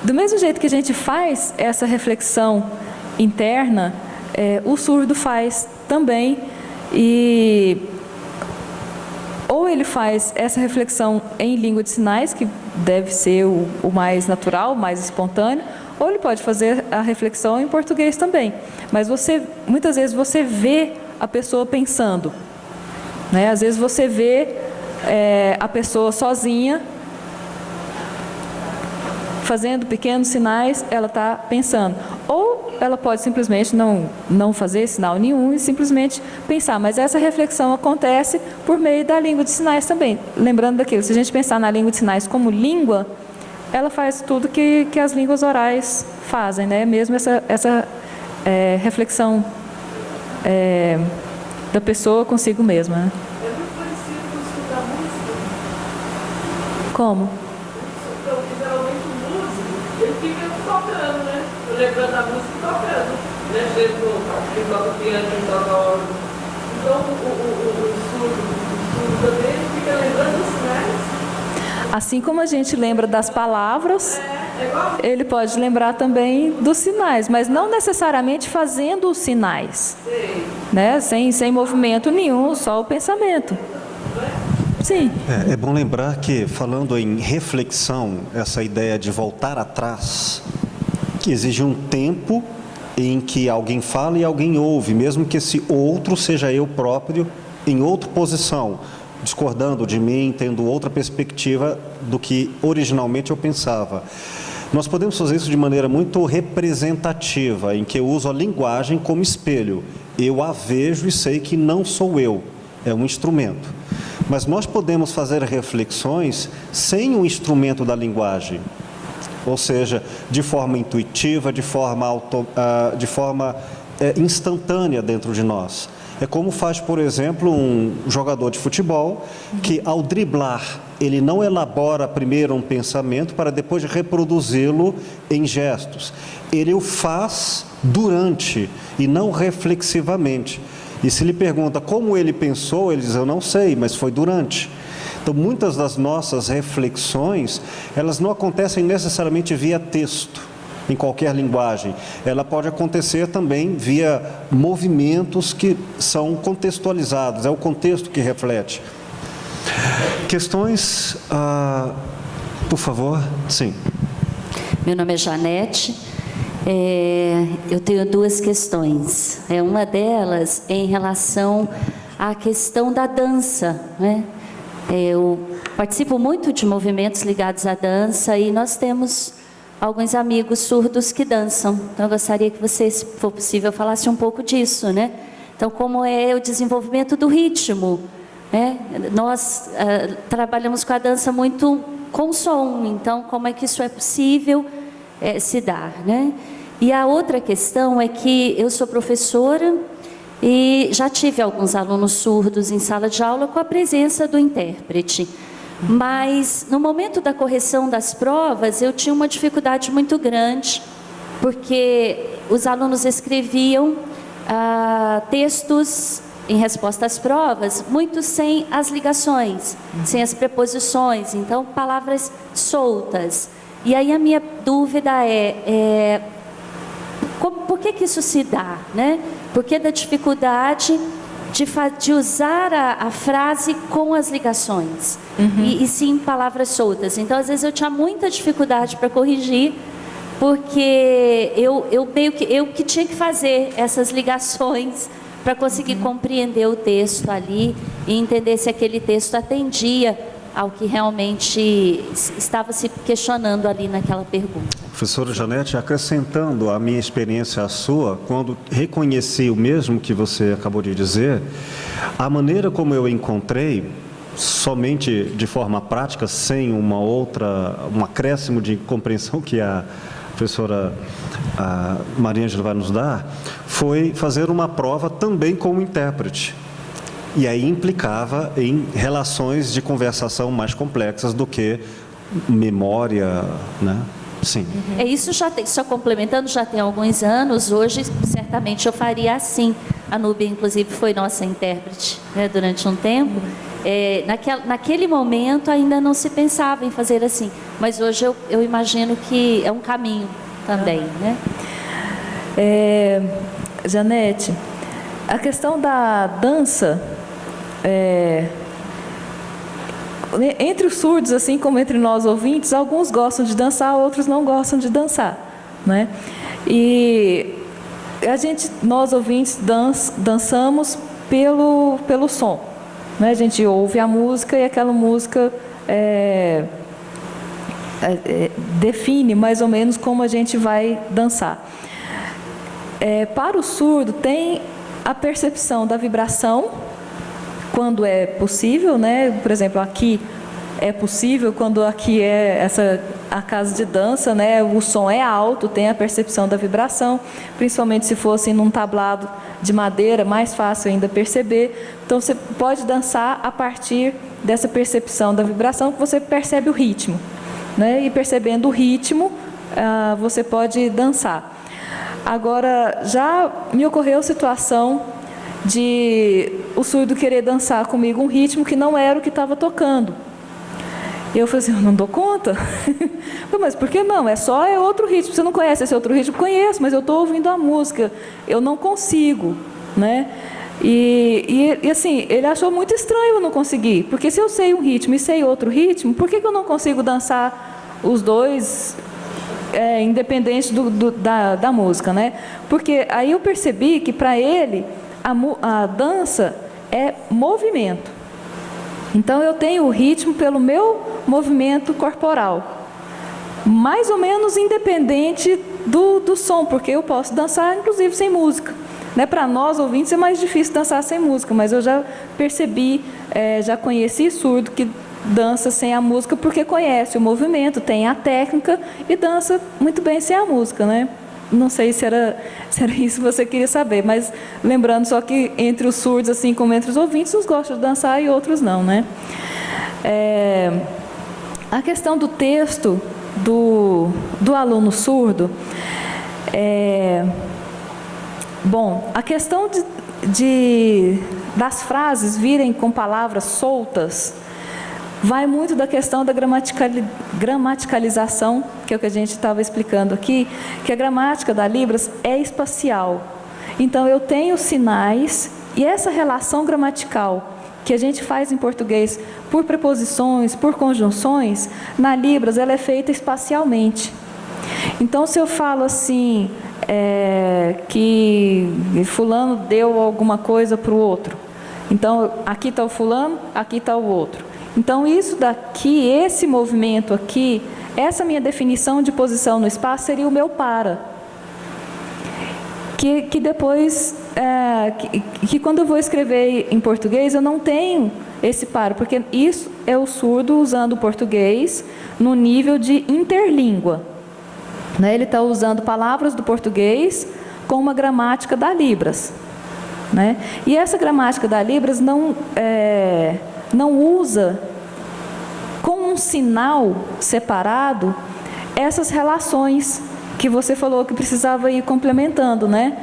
Do mesmo jeito que a gente faz essa reflexão interna, o surdo faz também. Ou ele faz essa reflexão em língua de sinais, que deve ser o mais natural, o mais espontâneo, ou ele pode fazer a reflexão em português também. Mas muitas vezes você vê a pessoa pensando, né? Às vezes você vê a pessoa sozinha, fazendo pequenos sinais, ela está pensando. Ou ela pode simplesmente não fazer sinal nenhum e simplesmente pensar. Mas essa reflexão acontece por meio da língua de sinais também. Lembrando daquilo, se a gente pensar na língua de sinais como língua, ela faz tudo que as línguas orais fazem, né? Mesmo essa reflexão da pessoa consigo mesma. Né? É muito parecido com o estudo da música. Como? Então, geralmente o músico, ele fica tocando, né? Lembrando a música e tocando. Né? Quem toca piano, quem toca órgão. Então, o surdo também fica lembrando os sinais. Assim como a gente lembra das palavras, ele pode lembrar também dos sinais, mas não necessariamente fazendo os sinais, né? Sem movimento nenhum, só o pensamento. Sim. É bom lembrar que, falando em reflexão, essa ideia de voltar atrás, que exige um tempo em que alguém fala e alguém ouve, mesmo que esse outro seja eu próprio em outra posição, discordando de mim, tendo outra perspectiva do que originalmente eu pensava. Nós podemos fazer isso de maneira muito representativa, em que eu uso a linguagem como espelho. Eu a vejo e sei que não sou eu, é um instrumento. Mas nós podemos fazer reflexões sem o instrumento da linguagem, ou seja, de forma intuitiva, de forma instantânea dentro de nós. É como faz, por exemplo, um jogador de futebol que, ao driblar, ele não elabora primeiro um pensamento para depois reproduzi-lo em gestos. Ele o faz durante e não reflexivamente. E se lhe pergunta como ele pensou, ele diz, eu não sei, mas foi durante. Então, muitas das nossas reflexões, elas não acontecem necessariamente via texto. em qualquer linguagem. Ela pode acontecer também via movimentos que são contextualizados, é o contexto que reflete. Questões, por favor? Sim. Meu nome é Janete. Eu tenho duas questões. Uma delas é em relação à questão da dança, né? Eu participo muito de movimentos ligados à dança e nós temos alguns amigos surdos que dançam. Então, eu gostaria que você, se for possível, falasse um pouco disso, né? Então, como é o desenvolvimento do ritmo, né? Nós trabalhamos com a dança muito com som, então, como é que isso é possível se dar, né? E a outra questão é que eu sou professora e já tive alguns alunos surdos em sala de aula com a presença do intérprete. Mas, no momento da correção das provas, eu tinha uma dificuldade muito grande, porque os alunos escreviam textos em resposta às provas, muito sem as ligações, sem as preposições, então, palavras soltas. E aí a minha dúvida por que isso se dá, né? Por que da dificuldade de usar a frase com as ligações e sim palavras soltas? Então, às vezes eu tinha muita dificuldade para corrigir, porque eu meio que eu que tinha que fazer essas ligações para conseguir compreender o texto ali e entender se aquele texto atendia ao que realmente estava se questionando ali naquela pergunta. Professora Janete, acrescentando a minha experiência à sua, quando reconheci o mesmo que você acabou de dizer, a maneira como eu encontrei, somente de forma prática, sem um acréscimo de compreensão que a professora Maria Ângela vai nos dar, foi fazer uma prova também com o intérprete. E aí implicava em relações de conversação mais complexas do que memória, né? Sim. Isso só complementando, já tem alguns anos. Hoje, certamente, eu faria assim. A Núbia, inclusive, foi nossa intérprete, né, durante um tempo. Naquele momento, ainda não se pensava em fazer assim. Mas hoje eu imagino que é um caminho também, né? Janete, a questão da dança... entre os surdos, assim como entre nós ouvintes, alguns gostam de dançar, outros não gostam de dançar, né? E nós ouvintes dançamos pelo som, né? A gente ouve a música e aquela música define mais ou menos como a gente vai dançar. Para o surdo tem a percepção da vibração, quando é possível, né? Por exemplo, aqui é possível, quando aqui a casa de dança, né? O som é alto, tem a percepção da vibração, principalmente se fosse num tablado de madeira, mais fácil ainda perceber. Então, você pode dançar a partir dessa percepção da vibração, que você percebe o ritmo, né? E percebendo o ritmo, você pode dançar. Agora, já me ocorreu situação de o surdo querer dançar comigo um ritmo que não era o que estava tocando. Eu falei assim, eu não dou conta. Mas por que não? É outro ritmo. Você não conhece esse outro ritmo? Conheço, mas eu estou ouvindo a música. Eu não consigo, né? E assim, ele achou muito estranho eu não conseguir. Porque se eu sei um ritmo e sei outro ritmo, por que eu não consigo dançar os dois, independente da música, né? Porque aí eu percebi que para ele a dança é movimento. Então, eu tenho o ritmo pelo meu movimento corporal, mais ou menos independente do som, porque eu posso dançar, inclusive, sem música, né? Para nós, ouvintes, é mais difícil dançar sem música, mas eu já percebi, já conheci surdo que dança sem a música porque conhece o movimento, tem a técnica e dança muito bem sem a música, né? Não sei se era isso que você queria saber, mas lembrando só que entre os surdos, assim como entre os ouvintes, uns gostam de dançar e outros não, né? A questão do texto do aluno surdo, bom, a questão das frases virem com palavras soltas, vai muito da questão da gramaticalização, que é o que a gente estava explicando aqui, que a gramática da Libras é espacial. Então, eu tenho sinais, e essa relação gramatical que a gente faz em português por preposições, por conjunções, na Libras ela é feita espacialmente. Então, se eu falo assim, que fulano deu alguma coisa para o outro, então aqui está o fulano, aqui está o outro. Então, isso daqui, esse movimento aqui, essa minha definição de posição no espaço seria o meu para. Que depois, que quando eu vou escrever em português, eu não tenho esse para, porque isso é o surdo usando o português no nível de interlíngua. Né? Ele está usando palavras do português com uma gramática da Libras. Né? E essa gramática da Libras não usa com um sinal separado essas relações que você falou que precisava ir complementando, né?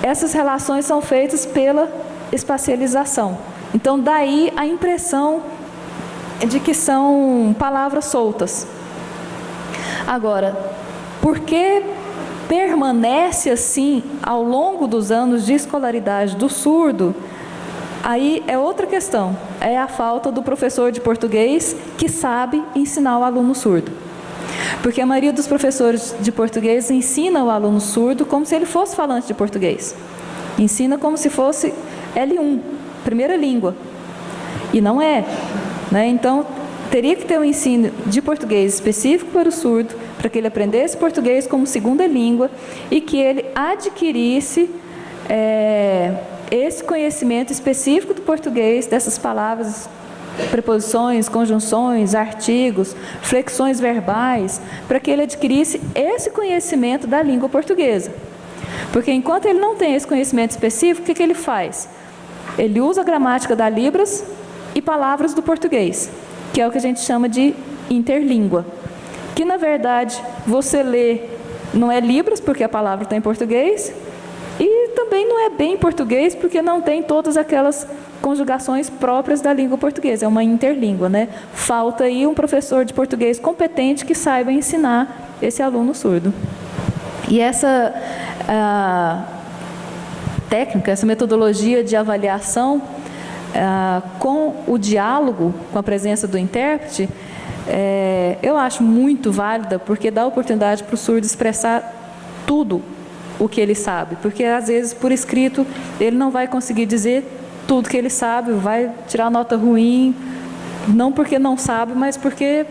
Essas relações são feitas pela espacialização. Então, daí a impressão de que são palavras soltas. Agora, por que permanece assim ao longo dos anos de escolaridade do surdo? Aí é outra questão, é a falta do professor de português que sabe ensinar o aluno surdo. Porque a maioria dos professores de português ensina o aluno surdo como se ele fosse falante de português. Ensina como se fosse L1, primeira língua. E não é. Né? Então, teria que ter um ensino de português específico para o surdo, para que ele aprendesse português como segunda língua e que ele adquirisse esse conhecimento específico do português, dessas palavras, preposições, conjunções, artigos, flexões verbais, para que ele adquirisse esse conhecimento da língua portuguesa. Porque enquanto ele não tem esse conhecimento específico, o que ele faz? Ele usa a gramática da Libras e palavras do português, que é o que a gente chama de interlíngua. Que, na verdade, você lê, não é Libras, porque a palavra está em português, e também não é bem português, porque não tem todas aquelas conjugações próprias da língua portuguesa, é uma interlíngua, né? Falta aí um professor de português competente que saiba ensinar esse aluno surdo. E essa técnica, essa metodologia de avaliação com o diálogo, com a presença do intérprete, eu acho muito válida, porque dá oportunidade para o surdo expressar tudo o que ele sabe, porque às vezes por escrito ele não vai conseguir dizer tudo que ele sabe, vai tirar nota ruim, não porque não sabe, mas porque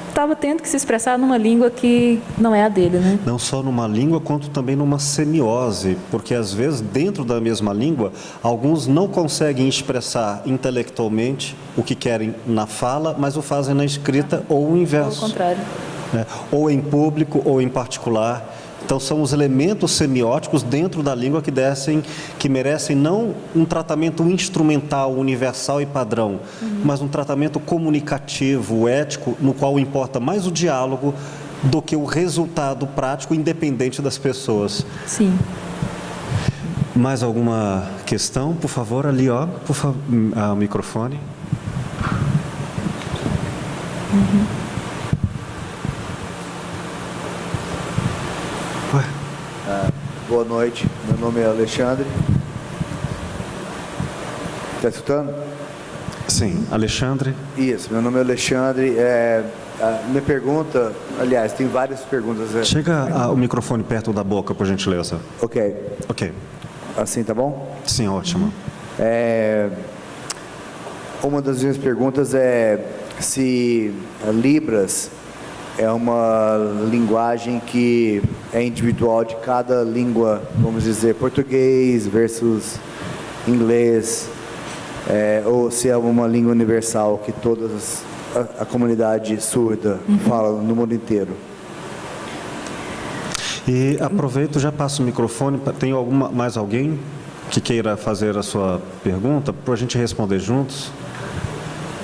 estava tendo que se expressar numa língua que não é a dele, né? Não só numa língua, quanto também numa semiose, porque às vezes dentro da mesma língua, alguns não conseguem expressar intelectualmente o que querem na fala, mas o fazem na escrita ou o inverso. Ou o contrário. Né? Ou em público ou em particular. Então, são os elementos semióticos dentro da língua que merecem não um tratamento instrumental, universal e padrão, mas um tratamento comunicativo, ético, no qual importa mais o diálogo do que o resultado prático, independente das pessoas. Sim. Mais alguma questão? Por favor, ali, ó, por favor, o microfone. Boa noite, meu nome é Alexandre. Está escutando? Sim, Alexandre. Isso, meu nome é Alexandre. A minha pergunta, aliás, tem várias perguntas. Chega o microfone perto da boca, por gentileza. Ok. Ok. Assim, tá bom? Sim, ótimo. Uma das minhas perguntas é se Libras é uma linguagem que é individual de cada língua, vamos dizer, português versus inglês, ou se é uma língua universal que toda a comunidade surda fala no mundo inteiro. E aproveito, já passo o microfone. Tem mais alguém que queira fazer a sua pergunta para a gente responder juntos?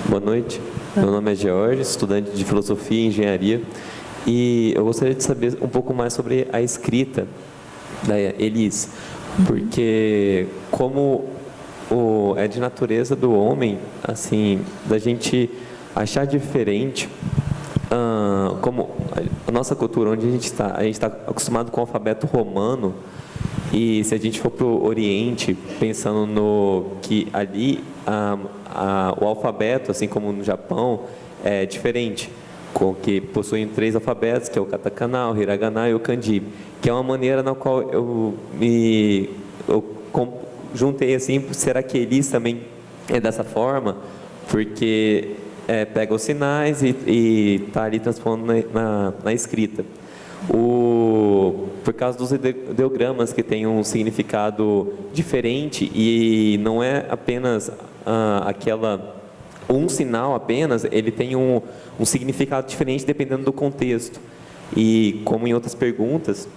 Boa noite. Meu nome é George, estudante de Filosofia e Engenharia, e eu gostaria de saber um pouco mais sobre a escrita da Elis, porque como é de natureza do homem, assim, da gente achar diferente, como a nossa cultura, onde a gente está acostumado com o alfabeto romano, e se a gente for para o Oriente, pensando no que ali o alfabeto, assim como no Japão, é diferente, que possuem 3 alfabetos, que é o katakana, o hiragana e o kanji, que é uma maneira na qual eu juntei assim, será que eles também é dessa forma? Porque pega os sinais e está ali transformando na escrita. Por causa dos ideogramas, que tem um significado diferente, e não é apenas um sinal apenas, ele tem um significado diferente dependendo do contexto. E como em outras perguntas,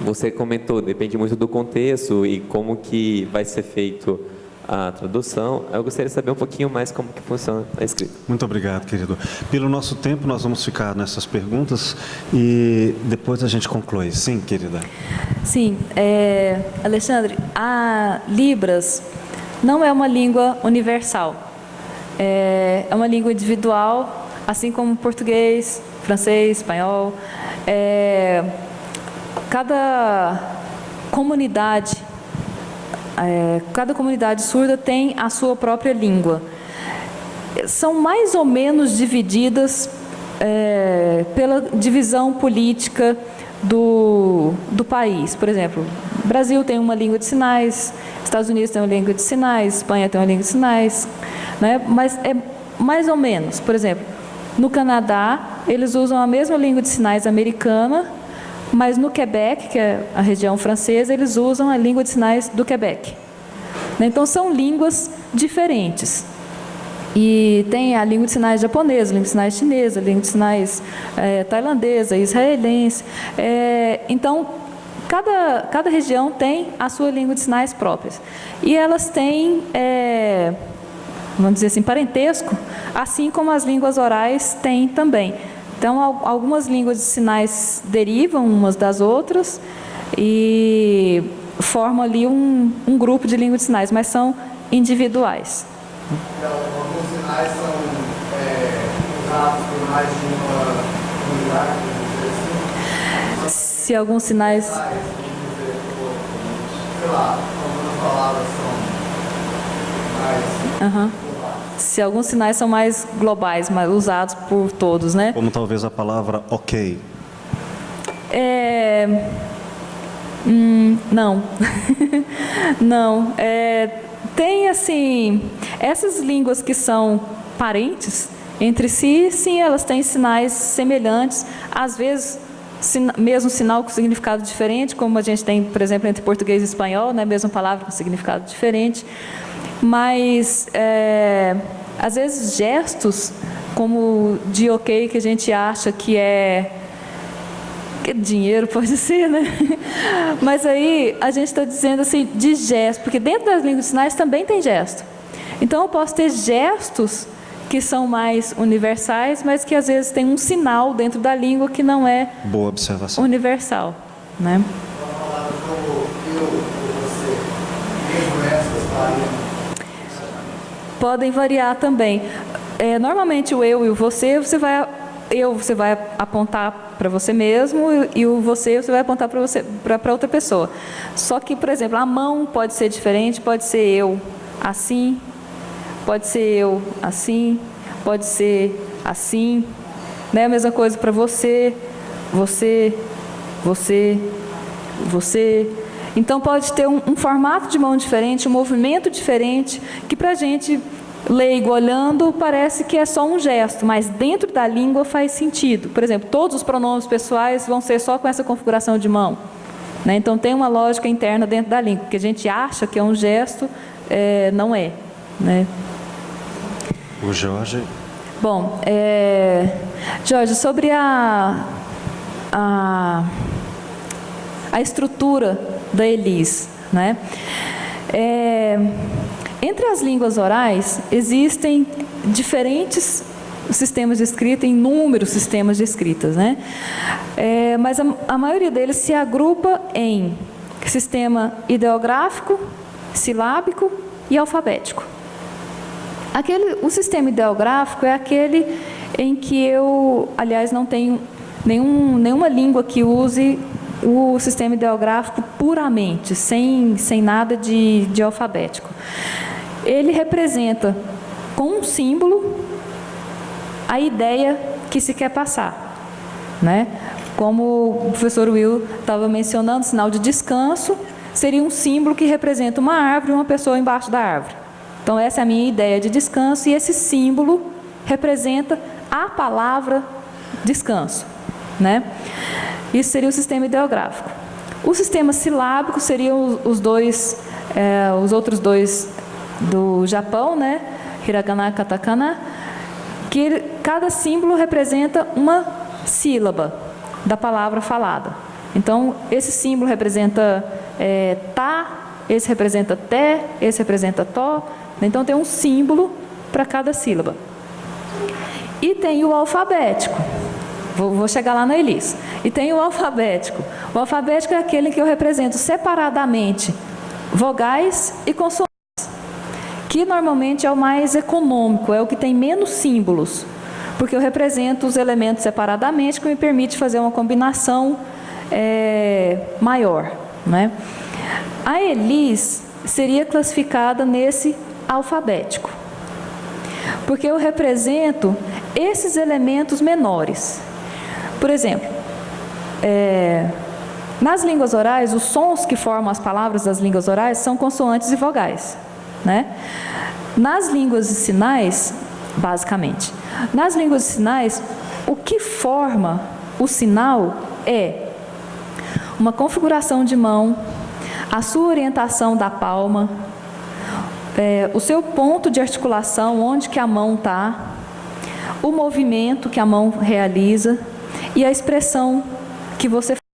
você comentou, depende muito do contexto e como que vai ser feito a tradução. Eu gostaria de saber um pouquinho mais como que funciona a escrita. Muito obrigado, querido. Pelo nosso tempo, nós vamos ficar nessas perguntas e depois a gente conclui. Sim, querida. Sim, Alexandre, a Libras não é uma língua universal. É uma língua individual, assim como português, francês, espanhol. Cada comunidade surda tem a sua própria língua. São mais ou menos divididas pela divisão política do país. Por exemplo, Brasil tem uma língua de sinais, Estados Unidos tem uma língua de sinais, Espanha tem uma língua de sinais, né? Mas é mais ou menos. Por exemplo, no Canadá, eles usam a mesma língua de sinais americana, mas no Quebec, que é a região francesa, eles usam a língua de sinais do Quebec. Então, são línguas diferentes. E tem a língua de sinais japonesa, a língua de sinais chinesa, a língua de sinais tailandesa, israelense. Então, cada região tem a sua língua de sinais próprias. E elas têm, vamos dizer assim, parentesco, assim como as línguas orais têm também. Então, algumas línguas de sinais derivam umas das outras e formam ali um grupo de línguas de sinais, mas são individuais. Alguns sinais são usados por mais de uma comunidade, assim? Se alguns sinais... Sei lá, algumas palavras são mais... Se alguns sinais são mais globais, mais usados por todos, né? Como talvez a palavra ok. Não. Não. Tem, assim, essas línguas que são parentes entre si, sim, elas têm sinais semelhantes, às vezes mesmo sinal com significado diferente, como a gente tem, por exemplo, entre português e espanhol, né? Mesma palavra com significado diferente. Mas, às vezes, gestos, como de ok, que a gente acha que é dinheiro, pode ser, né? Mas aí, a gente está dizendo assim, de gesto, porque dentro das línguas de sinais também tem gesto. Então, eu posso ter gestos que são mais universais, mas que, às vezes, tem um sinal dentro da língua que não é boa observação. Universal, né? Podem variar também. Normalmente o eu e o você vai apontar para você mesmo e o você vai apontar para outra pessoa. Só que, por exemplo, a mão pode ser diferente, pode ser eu assim, pode ser eu assim, pode ser assim, né? A mesma coisa para você. Então, pode ter um formato de mão diferente, um movimento diferente, que para a gente, leigo olhando, parece que é só um gesto, mas dentro da língua faz sentido. Por exemplo, todos os pronomes pessoais vão ser só com essa configuração de mão, né? Então, tem uma lógica interna dentro da língua, que a gente acha que é um gesto, não é, né? O Jorge? Bom, Jorge, sobre a estrutura da Elis, né? Entre as línguas orais, existem diferentes sistemas de escrita, inúmeros sistemas de escritas, né? Mas a maioria deles se agrupa em sistema ideográfico, silábico, e alfabético. O sistema ideográfico é aquele em que eu, aliás, não tenho nenhuma língua que use o sistema ideográfico puramente, sem nada de alfabético. Ele representa, com um símbolo, a ideia que se quer passar, né? Como o professor Will estava mencionando, sinal de descanso seria um símbolo que representa uma árvore e uma pessoa embaixo da árvore. Então, essa é a minha ideia de descanso, e esse símbolo representa a palavra descanso, né? Isso seria o sistema ideográfico. O sistema silábico seriam os outros dois do Japão, né? Hiragana e katakana, que cada símbolo representa uma sílaba da palavra falada. Então, esse símbolo representa tá, esse representa té, esse representa tó. Então, tem um símbolo para cada sílaba. E tem o alfabético. Vou chegar lá na Elis. E tem o alfabético. O alfabético é aquele que eu represento separadamente vogais e consoantes, que normalmente é o mais econômico, é o que tem menos símbolos, porque eu represento os elementos separadamente, que me permite fazer uma combinação maior, né? A Elis seria classificada nesse alfabético, porque eu represento esses elementos menores. Por exemplo, nas línguas orais, os sons que formam as palavras das línguas orais são consoantes e vogais, né? Nas línguas de sinais, basicamente, nas línguas de sinais, o que forma o sinal é uma configuração de mão, a sua orientação da palma, o seu ponto de articulação, onde que a mão está, o movimento que a mão realiza e a expressão que você faz.